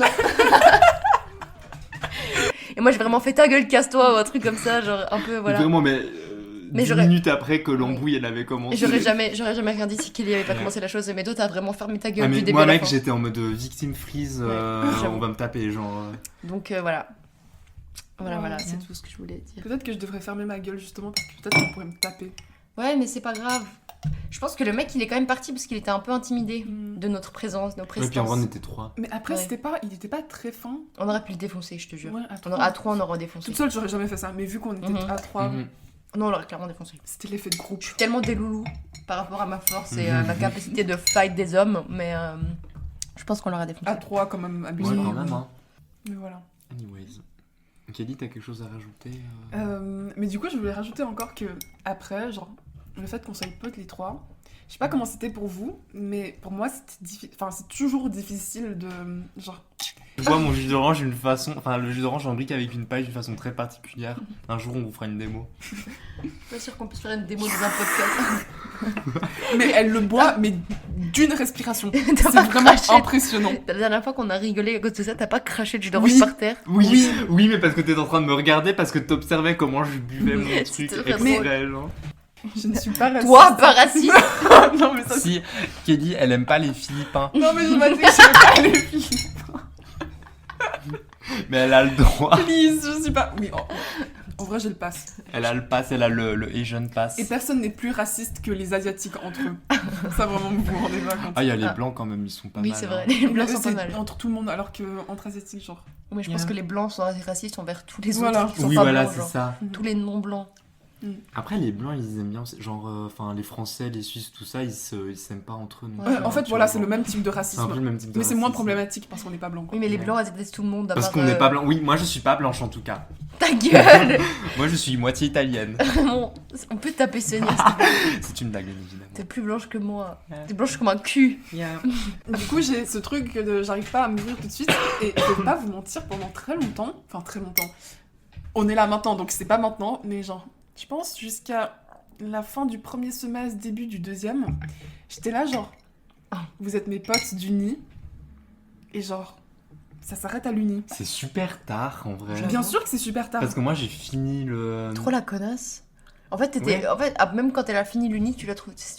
Et moi, j'ai vraiment fait ta gueule, casse-toi, ou un truc comme ça, genre un peu, voilà. Vraiment, mais, Mais 10 j'aurais- minutes après que l'embrouille, elle avait commencé. Et j'aurais jamais rien dit si Kelly avait pas Ouais. commencé la chose, mais toi, t'as vraiment fermé ta gueule Ah, du mais début moi, à la mec, fin. j'étais en mode victime freeze, j'avoue. on va me taper, genre. Donc voilà. Voilà, Ouais. voilà, c'est tout ce que je voulais dire. Peut-être que je devrais fermer ma gueule justement parce que peut-être qu'on pourrait me taper. Ouais, mais c'est pas grave. Je pense que le mec, il est quand même parti parce qu'il était un peu intimidé Mm. de notre présence, nos Ouais, puis en présences. vrai, on était trois. Mais après, Ouais. il était pas très fin. On aurait pu le défoncer, je te jure. Ouais, À trois, on aurait défoncé. Toute seule, j'aurais jamais fait ça. Mais vu qu'on était Mhm. à trois, Mhm. Non, on l'aurait clairement défoncé. c'était l'effet de groupe. Je suis tellement des loulous par rapport à ma force et Mhm. ma capacité de fight des hommes, mais je pense qu'on l'aurait défoncé. À trois, quand même, abusé. Ouais, quand même, hein. Mais voilà. Anyways. Kelly, t'as quelque chose à rajouter Mais du coup, je voulais rajouter encore que après, genre, le fait qu'on soit potes les trois, je sais pas comment c'était pour vous, mais pour moi, c'est toujours difficile de, genre, Je vois mon jus d'orange d'une façon. Enfin, le jus d'orange en brique avec une paille d'une façon très particulière. Un jour, on vous fera une démo. Pas sûr qu'on puisse faire une démo dans un podcast. mais elle le boit, mais d'une respiration. T'as C'est pas vraiment craché. impressionnant. La dernière fois qu'on a rigolé à cause de ça, t'as pas craché du jus d'orange Oui. par terre. Oui, oui, mais parce que t'étais en train de me regarder, parce que t'observais comment je buvais mon C'était truc très exprès, genre. Je ne suis pas raciste. Toi, pas raciste. Non, mais ça, Si, Kelly, elle aime pas les Philippins, non, mais je m'as dit que je sais pas les filles. mais elle a le droit. Please, je suis pas. Oui, en vrai, je le passe. Elle a le pass, elle a le Asian pass. Et personne n'est plus raciste que les Asiatiques entre eux. Ça, vraiment, vous vous rendez pas compte. Ah, il y a les Ah. blancs quand même, ils sont pas Oui, mal. c'est hein. vrai, les blancs Eux, sont pas c'est mal. entre tout le monde, alors que entre Asiatiques, genre. Oui, je pense Yeah. que les blancs sont assez racistes envers tous les Voilà. autres qui sont Oui, pas voilà, blancs, c'est genre. ça. Tous les non-blancs. Après, les blancs, ils aiment bien, genre, enfin, les Français, les Suisses, tout ça, ils s'aiment pas entre eux. non Ouais, plus, En fait, tu voilà, vois, c'est le genre. même type de C'est un racisme. peu le même type de Mais c'est moins racisme. problématique parce qu'on n'est pas blanc. quoi. Oui, mais les Ouais. blancs, elles détestent tout le monde. à Parce part, qu'on n'est pas blanc. Oui, moi, je suis pas blanche en tout cas. Ta gueule. Moi, je suis moitié italienne. Vraiment, on peut taper Sonia, s'il te plaît. C'est une blague, bien évidemment. T'es plus blanche que moi. Ouais. T'es blanche comme un cul. Du coup, j'ai ce truc de j'arrive pas à m'ouvrir tout de suite. Et je vais pas vous mentir, pendant très longtemps, enfin très longtemps, on est là maintenant, donc c'est pas maintenant, mais genre, je pense jusqu'à la fin du premier semestre, début du deuxième, j'étais là genre, vous êtes mes potes d'uni, et genre, ça s'arrête à l'uni. C'est super tard en vrai. J'avoue. Bien sûr que c'est super tard. Parce que moi, j'ai fini le. Trop la connasse. En fait, Ouais. même quand elle a fini l'uni, tu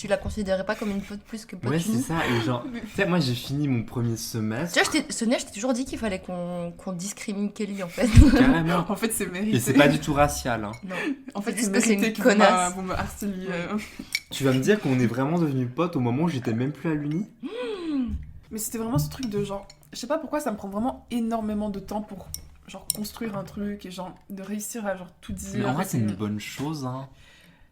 la considérais pas comme une pote plus que pote Ouais, c'est uni. ça. Et genre, tu sais, moi, j'ai fini mon premier semestre. Tu vois, Sonia, je t'ai toujours dit qu'il fallait qu'on discrimine Kelly, en fait. Carrément. En fait, c'est mérité. Et c'est pas du tout racial. Hein. Non. En fait, c'est c'est juste que c'est mérité une que connasse. vous me harceliez. Tu vas me dire qu'on est vraiment devenus potes au moment où j'étais même plus à l'uni. Mais c'était vraiment ce truc de genre, je sais pas pourquoi ça me prend vraiment énormément de temps pour genre construire un truc et genre de réussir à genre tout dire. Mais en vrai, c'est et- une bonne chose. Hein.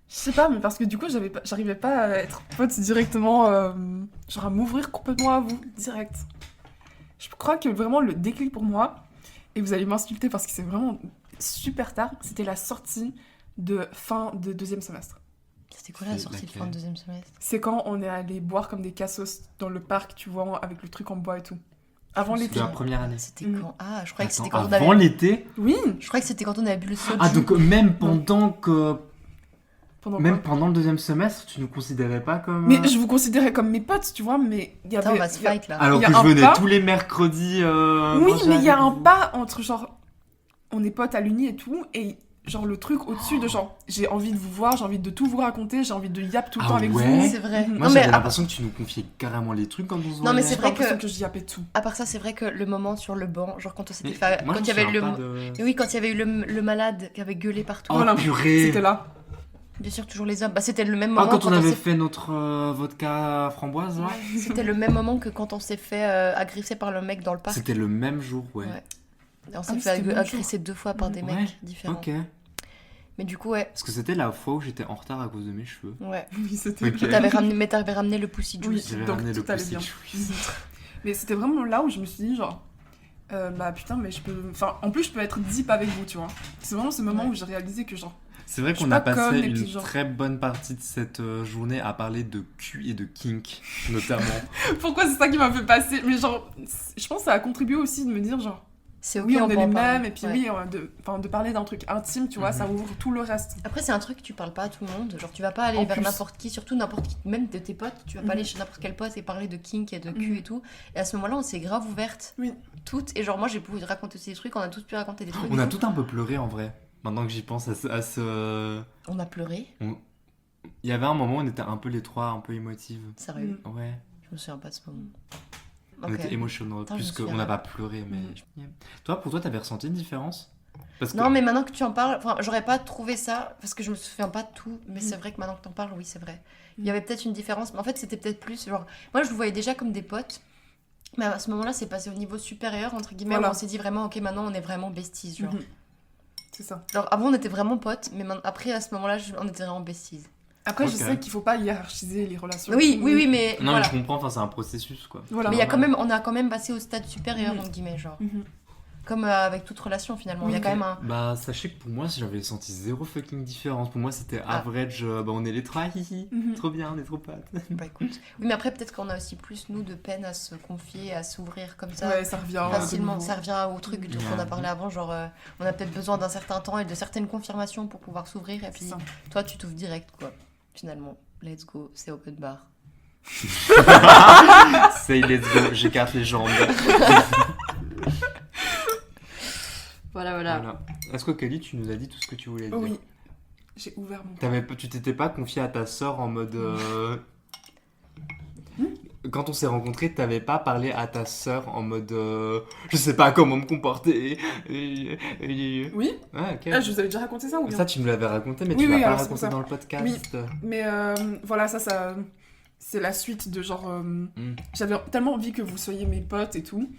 Je sais pas, mais parce que du coup j'arrivais pas à être pote directement, genre à m'ouvrir complètement à vous, direct. Je crois que vraiment le déclic pour moi, et vous allez m'insulter parce que c'est vraiment super tard, c'était la sortie de fin de deuxième semestre. C'était quoi la C'est sortie de laquelle fin de deuxième semestre? C'est quand on est allé boire comme des cassos dans le parc, tu vois, avec le truc en bois et tout. Avant C'était l'été. la première année. C'était Mm. quand? Ah, je croyais que c'était Attends, quand on avant avait... l'été? Oui. Je croyais que c'était quand on avait bu le soju. Ah, donc même pendant que... Pendant Même quoi pendant le deuxième semestre, tu nous considérais pas comme... Mais je vous considérais comme mes potes, tu vois, mais il y Attends, avait... on va se il y a- fight là. Alors il y a que je un venais pas. tous les mercredis... Oui, manger mais il y a avec un vous. pas entre genre... On est potes à l'uni et tout, et genre le truc au-dessus de genre... J'ai envie de vous voir, j'ai envie de tout vous raconter, j'ai envie de yap tout le Ah temps avec ouais vous. C'est vrai. Mhm. Moi, Non, mais j'avais à- l'impression que tu nous confiais carrément les trucs quand on se voyait. Non, mais c'est J'ai vrai l'impression que- que je yappais tout. À part ça, c'est vrai que le moment sur le banc, genre quand on s'était Mais fait... moi, Quand je il y avait me le... souviens pas de- Et oui, quand il y avait eu le malade qui avait gueulé partout. Oh, Voilà. purée. C'était là. Bien sûr, toujours les hommes. Bah, c'était le même Ah, moment quand on avait s'est fait notre vodka framboise, là. C'était le même moment que quand on s'est fait agresser par le mec dans le parc. C'était le même jour, ouais. Ouais. Et on s'est oui, fait c'était le même agresser 2 fois par des Ouais, mecs différents. Ok. Mais du coup, ouais. Parce que c'était la fois où j'étais en retard à cause de mes cheveux. Ouais. Oui, c'était... Ok. Mais t'avais ramené le Pussy Oui. Juice. J'avais donc ramené le tout allait Pussy bien. Juice. Mais c'était vraiment là où je me suis dit, genre, bah putain, mais je peux. Enfin, en plus, je peux être deep avec vous, tu vois. C'est vraiment ce moment Ouais. où j'ai réalisé que, genre. C'est vrai Je suis qu'on a pas passé conne, et une puis genre- très bonne partie de cette journée à parler de cul et de kink, notamment. Pourquoi c'est ça qui m'a fait passer? Mais genre, je pense que ça a contribué aussi de me dire, genre, C'est ok, oui, on peut est en les parler. mêmes, et puis Ouais. oui, de parler d'un truc intime, tu vois, Mhm. ça ouvre tout le reste. Après, c'est un truc que tu parles pas à tout le monde. Genre, tu vas pas aller En vers plus. n'importe qui, surtout n'importe qui, même de tes potes. Tu vas pas Mhm. aller chez n'importe quel pote et parler de kink et de cul Mhm. et tout. Et à ce moment-là, on s'est grave ouverte. Oui. Toutes. Et genre, moi, j'ai pu raconter aussi des trucs. On a tous pu raconter des trucs. On et a tout. tout un peu pleuré en vrai. Maintenant que j'y pense à ce... On a pleuré. Il y avait un moment où on était un peu les trois, un peu émotives. Sérieux. Mhm. Ouais. Je me souviens pas de ce moment. On Ok. était émotionnels, Attends, je me plus souviens qu'on n'a pas. pas pleuré, mais... Mhm. Toi, pour toi, t'avais ressenti une différence? Parce que... Non, mais maintenant que tu en parles, enfin, j'aurais pas trouvé ça parce que je me souviens pas de tout. Mais Mhm. c'est vrai que maintenant que t'en parles, oui, c'est vrai. Il Mhm. y avait peut-être une différence, mais en fait, c'était peut-être plus genre. Moi, je vous voyais déjà comme des potes. Mais à ce moment-là, c'est passé au niveau supérieur, entre guillemets, Voilà. où on s'est dit vraiment, ok, maintenant on est vraiment besties. Genre, Mhm. C'est ça. genre avant on était vraiment potes, mais après à ce moment-là, on était vraiment besties. Après, je Ok. sais qu'il faut pas hiérarchiser les relations. Oui, oui, oui, mais Non, voilà. mais je comprends, enfin, c'est un processus, quoi. Voilà. Mais il y a quand Normal. même, on a quand même passé au stade supérieur, Mhm. entre guillemets, genre. Mhm. Comme avec toute relation finalement. Il y a Ok. quand même un. Bah, sachez que pour moi, j'avais senti zéro fucking différence. Pour moi, c'était Ah. average, bah, on est les trois, hihi. Mhm. Trop bien, on est trop potes. Bah écoute. Oui, mais après, peut-être qu'on a aussi plus, nous, de peine à se confier, à s'ouvrir comme ça. Ouais, ça revient. Facilement, de nouveau. ça revient au truc dont on a parlé avant, genre on a peut-être besoin d'un certain temps et de certaines confirmations pour pouvoir s'ouvrir et C'est puis ça. toi tu t'ouvres direct quoi, finalement, let's go, c'est open bar. Say let's go, j'écarte les jambes. Voilà. Voilà. Est-ce que Kelly, tu nous as dit tout ce que tu voulais dire? Oui. J'ai ouvert mon. Tu t'étais pas confié à ta sœur en mode. Quand on s'est rencontrés, t'avais pas parlé à ta sœur en mode. Je sais pas comment me comporter. Oui. Ouais, ok. Ah, je vous avais déjà raconté ça ou bien? Ça, tu nous l'avais raconté, mais Oui, tu l'as oui, pas alors c'est raconté pour ça. dans le podcast. Oui. Mais voilà, ça c'est la suite de genre. Mm. J'avais tellement envie que vous soyez mes potes et tout.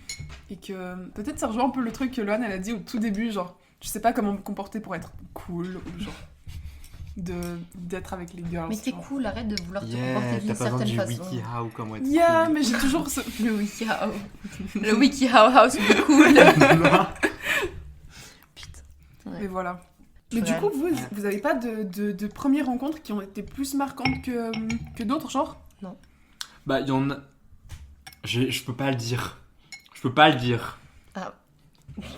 Et que peut-être ça rejoint un peu le truc que Loane elle a dit au tout début, genre, je sais pas comment me comporter pour être cool, ou genre, d'être avec les girls. Mais t'es genre. cool, arrête de vouloir te Yeah, comporter t'as d'une pas besoin certaine du façon. WikiHow comment être Yeah, cool. mais j'ai toujours ce. Le WikiHow. Le WikiHow House de cool. Putain. Mais voilà. Je Mais du regarde. coup, vous avez pas de premières rencontres qui ont été plus marquantes que d'autres, genre? Bah, il y en a. Je peux pas le dire. Je peux pas le dire. Ah.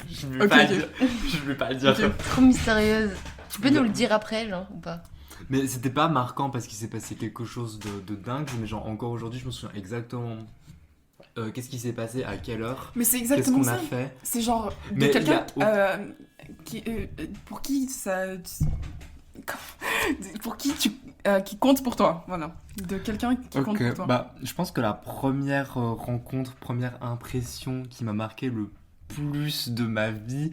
Je vais Ok, pas ok. le dire. Je vais pas le dire. Ok. Trop mystérieuse. Tu peux nous le dire après, genre, ou pas? Mais c'était pas marquant parce qu'il s'est passé quelque chose de dingue. Mais genre, encore aujourd'hui, je me souviens exactement. Qu'est-ce qui s'est passé, à quelle heure, Mais c'est qu'est-ce exactement qu'on a ça. fait. C'est genre de Mais quelqu'un il y a pour qui ça. Pour qui qui compte pour toi, voilà. De quelqu'un qui compte pour toi. Bah, je pense que la première rencontre, première impression qui m'a marqué le plus de ma vie,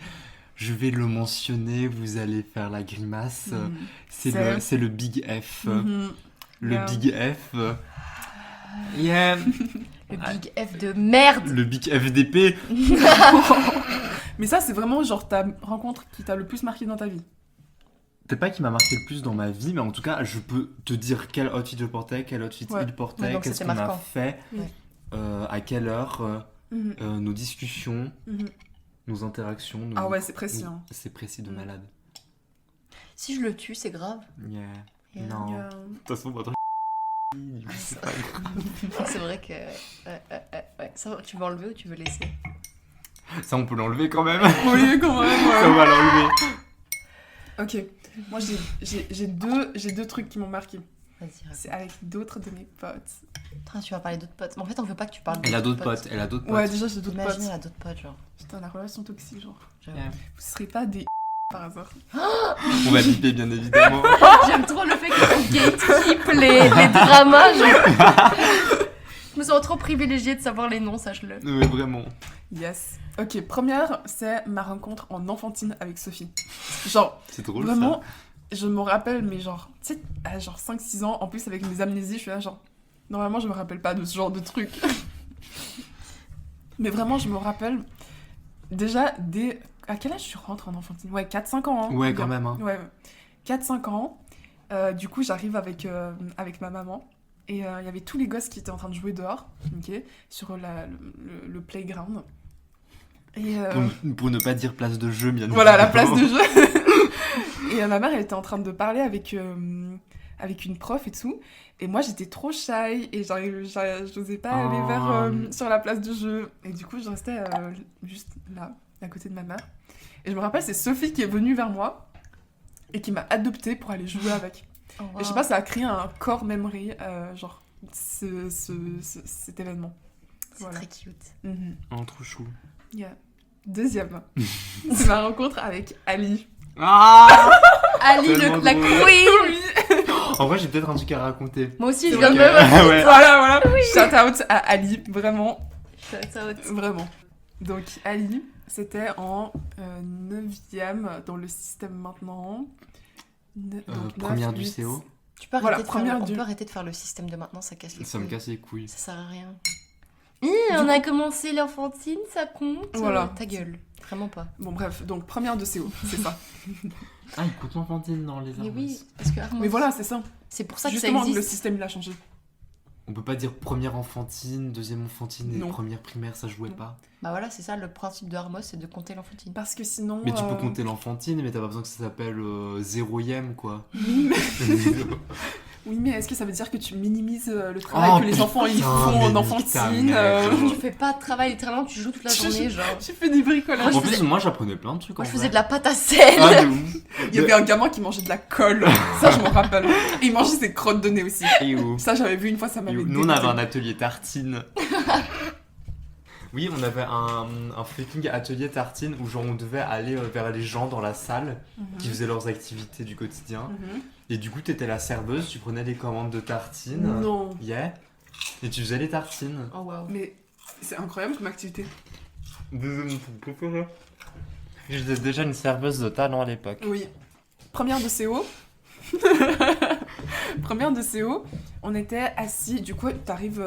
je vais le mentionner, vous allez faire la grimace, Mhm. c'est le Big F. Mhm. Le Yeah. Big F. Yeah. Le Big F de merde. Le Big FDP. Mais ça, c'est vraiment genre ta rencontre qui t'a le plus marqué dans ta vie. Peut-être pas qui m'a marqué le plus dans ma vie, mais en tout cas, je peux te dire quel outfit je portais, quel outfit Ouais. il portait, Ouais, donc qu'est-ce c'était qu'on a marquant. fait, Ouais. à quelle heure, Mhm. nos discussions, Mhm. nos interactions. Ah ouais, c'est précis. Oui, Hein. c'est précis de Mm. malade. Si je le tue, c'est grave. Yeah. Yeah. Non. Euh, De toute façon, votre C'est pas grave. C'est vrai que... ouais. Ça, tu veux enlever ou tu veux laisser? Ça, on peut l'enlever quand même. Oui, quand même. Ça, on va l'enlever. Ok, moi j'ai deux trucs qui m'ont marqué. Vas-y, C'est raconte. avec d'autres de mes potes. Putain, tu vas parler d'autres potes. Mais en fait, on veut pas que tu parles Elle a d'autres potes. Elle a d'autres potes. Ouais, déjà j'ai d'autres Imagine, potes. elle a d'autres potes, genre. Putain, la relation toxique, genre. J'avoue. Yeah. Vous serez pas des par hasard. On va biper, bien évidemment. J'aime trop le fait qu'on gatekeep les dramas, genre. Je me sens trop privilégiée de savoir les noms, sache-le. Oui, vraiment. Yes. Ok, première, c'est ma rencontre en enfantine avec Sophie. Genre, C'est drôle, vraiment, je me rappelle, mais genre, tu sais, à genre 5-6 ans, en plus avec mes amnésies, je suis là genre, normalement je me rappelle pas de ce genre de truc. Mais vraiment, je me rappelle, déjà, à quel âge tu rentres en enfantine? Ouais, 4-5 ans. Hein, Ouais, quand même. Hein. Ouais, 4-5 ans. Du coup, j'arrive avec ma maman. Et il y avait tous les gosses qui étaient en train de jouer dehors, ok, sur le playground. Et Pour ne pas dire place de jeu, bien voilà, la évidemment. place de jeu. Et ma mère, elle était en train de parler avec une prof et tout. Et moi, j'étais trop shy et j'osais pas aller vers sur la place de jeu. Et du coup, je restais juste là, à côté de ma mère. Et je me rappelle, c'est Sophie qui est venue vers moi et qui m'a adoptée pour aller jouer avec. Oh, wow. Et je sais pas, ça a créé un core memory, genre, cet événement. C'est Voilà. très cute. Mhm. Oh, trop chou. Yeah. Deuxième, c'est ma rencontre avec Ali. Ah Ali, Tellement la drôle. queen. En vrai, j'ai peut-être un truc à raconter. Moi aussi, je C'est viens de vrai me... Ouais. Voilà. Shout out à Ali, vraiment, Shout out. vraiment. Donc Ali, c'était en 9e dans le système maintenant. Donc, Première 9, du 8. CO. Tu peux Voilà, arrêter, première on du- peut arrêter de faire le système de maintenant, ça casse les Ça me couilles. casse les couilles. Ça sert à rien. On a commencé l'enfantine, ça compte. Voilà. Ta gueule. Vraiment pas. Bon bref, donc première de CO, c'est ça. Ah, il coûte l'enfantine dans les Mais arbres. oui, parce que Mais voilà, c'est ça. c'est pour ça que Justement, ça le existe. système il a changé. On peut pas dire première enfantine, deuxième enfantine et Non. première primaire, ça jouait Non. pas. Bah voilà, c'est ça le principe de Hermos, c'est de compter l'enfantine. Parce que sinon. Mais tu peux compter l'enfantine, mais t'as pas besoin que ça s'appelle zéroième, quoi. Oui, mais est-ce que ça veut dire que tu minimises le travail Oh, que les enfants ils putain, font mais en nique ta enfantine mère. Tu fais pas de travail, littéralement, tu joues toute la journée, genre. J'ai fait du bricolage. En plus, moi j'apprenais plein de trucs. Moi, en je faisais vrai. de la pâte à sel. Ah, de ouf. Il y avait un gamin qui mangeait de la colle. Ça, je m'en rappelle. Et il mangeait ses crottes de nez aussi. Et où Ça, j'avais vu une fois, ça Et m'avait où Nous, on avait dégoûté. un atelier tartine. Oui, on avait un freaking atelier tartine où genre on devait aller vers les gens dans la salle qui faisaient leurs activités du quotidien. Mhm. Et du coup, t'étais la serveuse, tu prenais les commandes de tartines. Non. Yeah. Et tu faisais les tartines. Oh waouh. Mais c'est incroyable comme activité. J'étais déjà une serveuse de talent à l'époque. Oui. Première de CO. Première de CO, on était assis. Du coup, t'arrives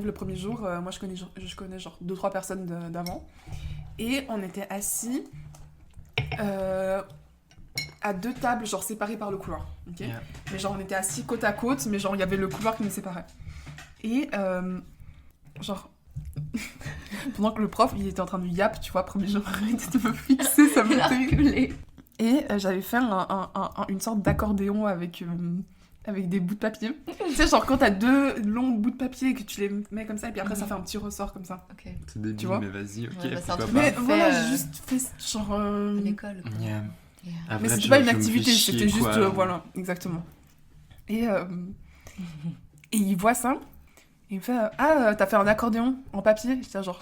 le premier jour. Moi, je connais genre 2-3 personnes d'avant. Et on était assis à 2 tables, genre séparées par le couloir. Ok. Yeah. Mais genre, on était assis côte à côte, mais genre, il y avait le couloir qui nous séparait. Et genre. Pendant que le prof, il était en train de yap, tu vois, premier jour, arrête de me fixer, ça me Il a terrible. reculé. Et j'avais fait une sorte d'accordéon avec des bouts de papier. Tu sais, genre quand t'as 2 longs bouts de papier et que tu les mets comme ça, et puis après ça fait un petit ressort comme ça. Ok. C'est débile, Tu vois mais vas-y, ok, Ouais, bah, c'est un pourquoi truc pas. Mais fait, voilà, j'ai juste fait genre. À l'école. quoi. Yeah. Yeah. Après, Mais c'était je- pas une je me activité, fais chier, c'était juste. quoi. Voilà, exactement. Et il voit ça, et il me fait Ah, t'as fait un accordéon en papier? J'étais genre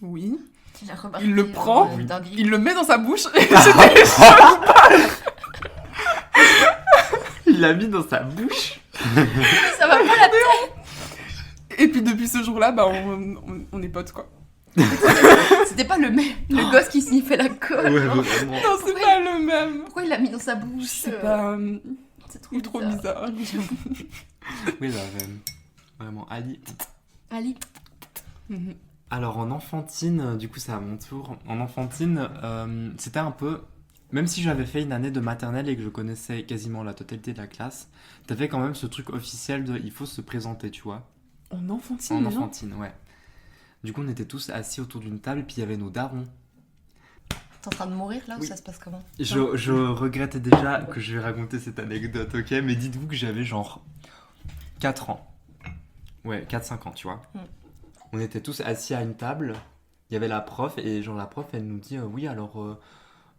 Oui. J'ai remarqué, Il le prend, dinguerie. Il le met dans sa bouche, et j'étais Il l'a mis dans sa bouche. Ça va pas la tête. Et puis depuis ce jour-là, bah, on est potes quoi. C'était pas le gosse qui sniffait la colle. Ouais, genre. vraiment. Non, c'est pas le même. Pourquoi il l'a mis dans sa bouche? C'est pas. C'est Trop bizarre. Oui, là, vraiment. Ali. Ali. Mhm. Alors, en enfantine, du coup, c'est à mon tour. En enfantine, c'était un peu. Même si j'avais fait une année de maternelle et que je connaissais quasiment la totalité de la classe, t'avais quand même ce truc officiel de il faut se présenter, tu vois. En enfantine, En déjà enfantine, ouais. Du coup, on était tous assis autour d'une table et puis il y avait nos darons. T'es en train de mourir là ou Oui. ça se passe comment? Je regrettais déjà que je vais raconter cette anecdote, ok? Mais dites-vous que j'avais genre 4 ans. Ouais, 4-5 ans, tu vois. Mm. On était tous assis à une table. Il y avait la prof et genre la prof, elle nous dit oui, alors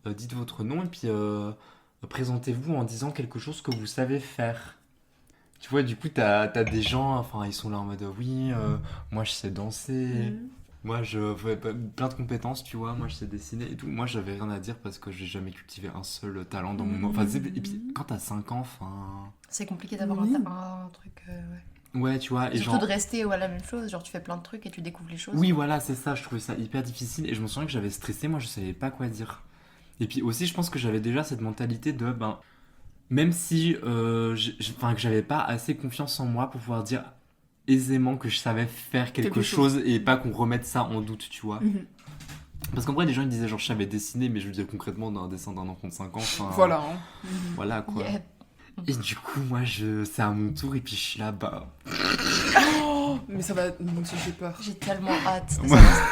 dites votre nom et puis présentez-vous en disant quelque chose que vous savez faire. Tu vois, du coup, t'as des gens, enfin, ils sont là en mode oui, moi je sais danser. Moi, plein de compétences, tu vois. Moi, je sais dessiner et tout. Moi, j'avais rien à dire parce que j'ai jamais cultivé un seul talent dans mon... Enfin, et puis, quand t'as 5 ans, enfin... C'est compliqué d'avoir Oui. un truc. Ouais. Ouais, tu vois. Et Surtout genre... de rester à la même chose, genre tu fais plein de trucs et tu découvres les choses. Oui, voilà, c'est ça. Je trouvais ça hyper difficile. Et je me souviens que j'avais stressé. Moi, je savais pas quoi dire. Et puis aussi, je pense que j'avais déjà cette mentalité de... Ben, même si que j'avais pas assez confiance en moi pour pouvoir dire aisément que je savais faire quelque chose et pas qu'on remette ça en doute, tu vois. Parce qu'en vrai, les gens ils disaient genre je savais dessiner, mais je veux dire concrètement d'un dessin d'un enfant de 5 ans. Voilà. Hein. Voilà quoi. Yeah. Et du coup, moi, c'est à mon tour et puis je suis là, bah. Oh, mais ça va. Moi aussi, j'ai peur. J'ai tellement hâte de Ouais. savoir.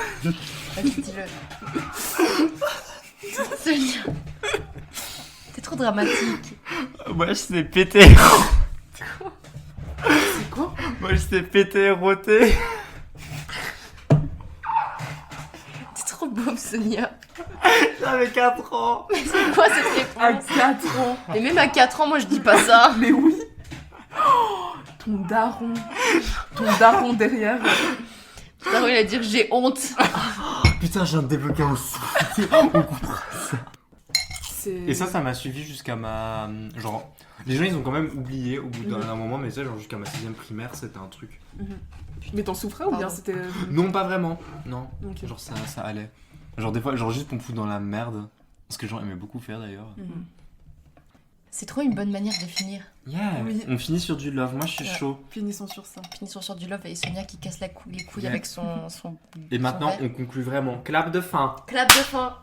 Vas-y, dis-le. Sonia. T'es trop dramatique. Moi, je sais péter. C'est quoi? Moi, je sais péter et roter. T'es trop beauf, Sonia. J'avais 4 ans. Mais c'est quoi cette À réponse? 4 ans. Et même à 4 ans, moi je dis pas ça. Mais oui. Oh, ton daron. Ton daron derrière. Putain, il a dire j'ai honte. Putain, je viens de débloquer un sou. On comprend. C'est... Et ça m'a suivi jusqu'à ma... Genre, les gens, ils ont quand même oublié au bout d'un moment, mais ça, genre jusqu'à ma 6ème primaire, c'était un truc. Mais t'en souffrais ou bien Pardon. c'était... Non, pas vraiment. Non. Ok. Genre, ça allait. Genre, des fois, genre juste pour me foutre dans la merde. Ce que les gens aimaient beaucoup faire, d'ailleurs. C'est trop une bonne manière de finir. Yeah. Oui. On finit sur du love. Moi, je suis Ouais. chaud. Finissons sur ça. Finissons sur du love et Sonia qui casse les couilles Yeah. avec son Et maintenant, verre. on conclut vraiment. Clap de fin. Clap de fin.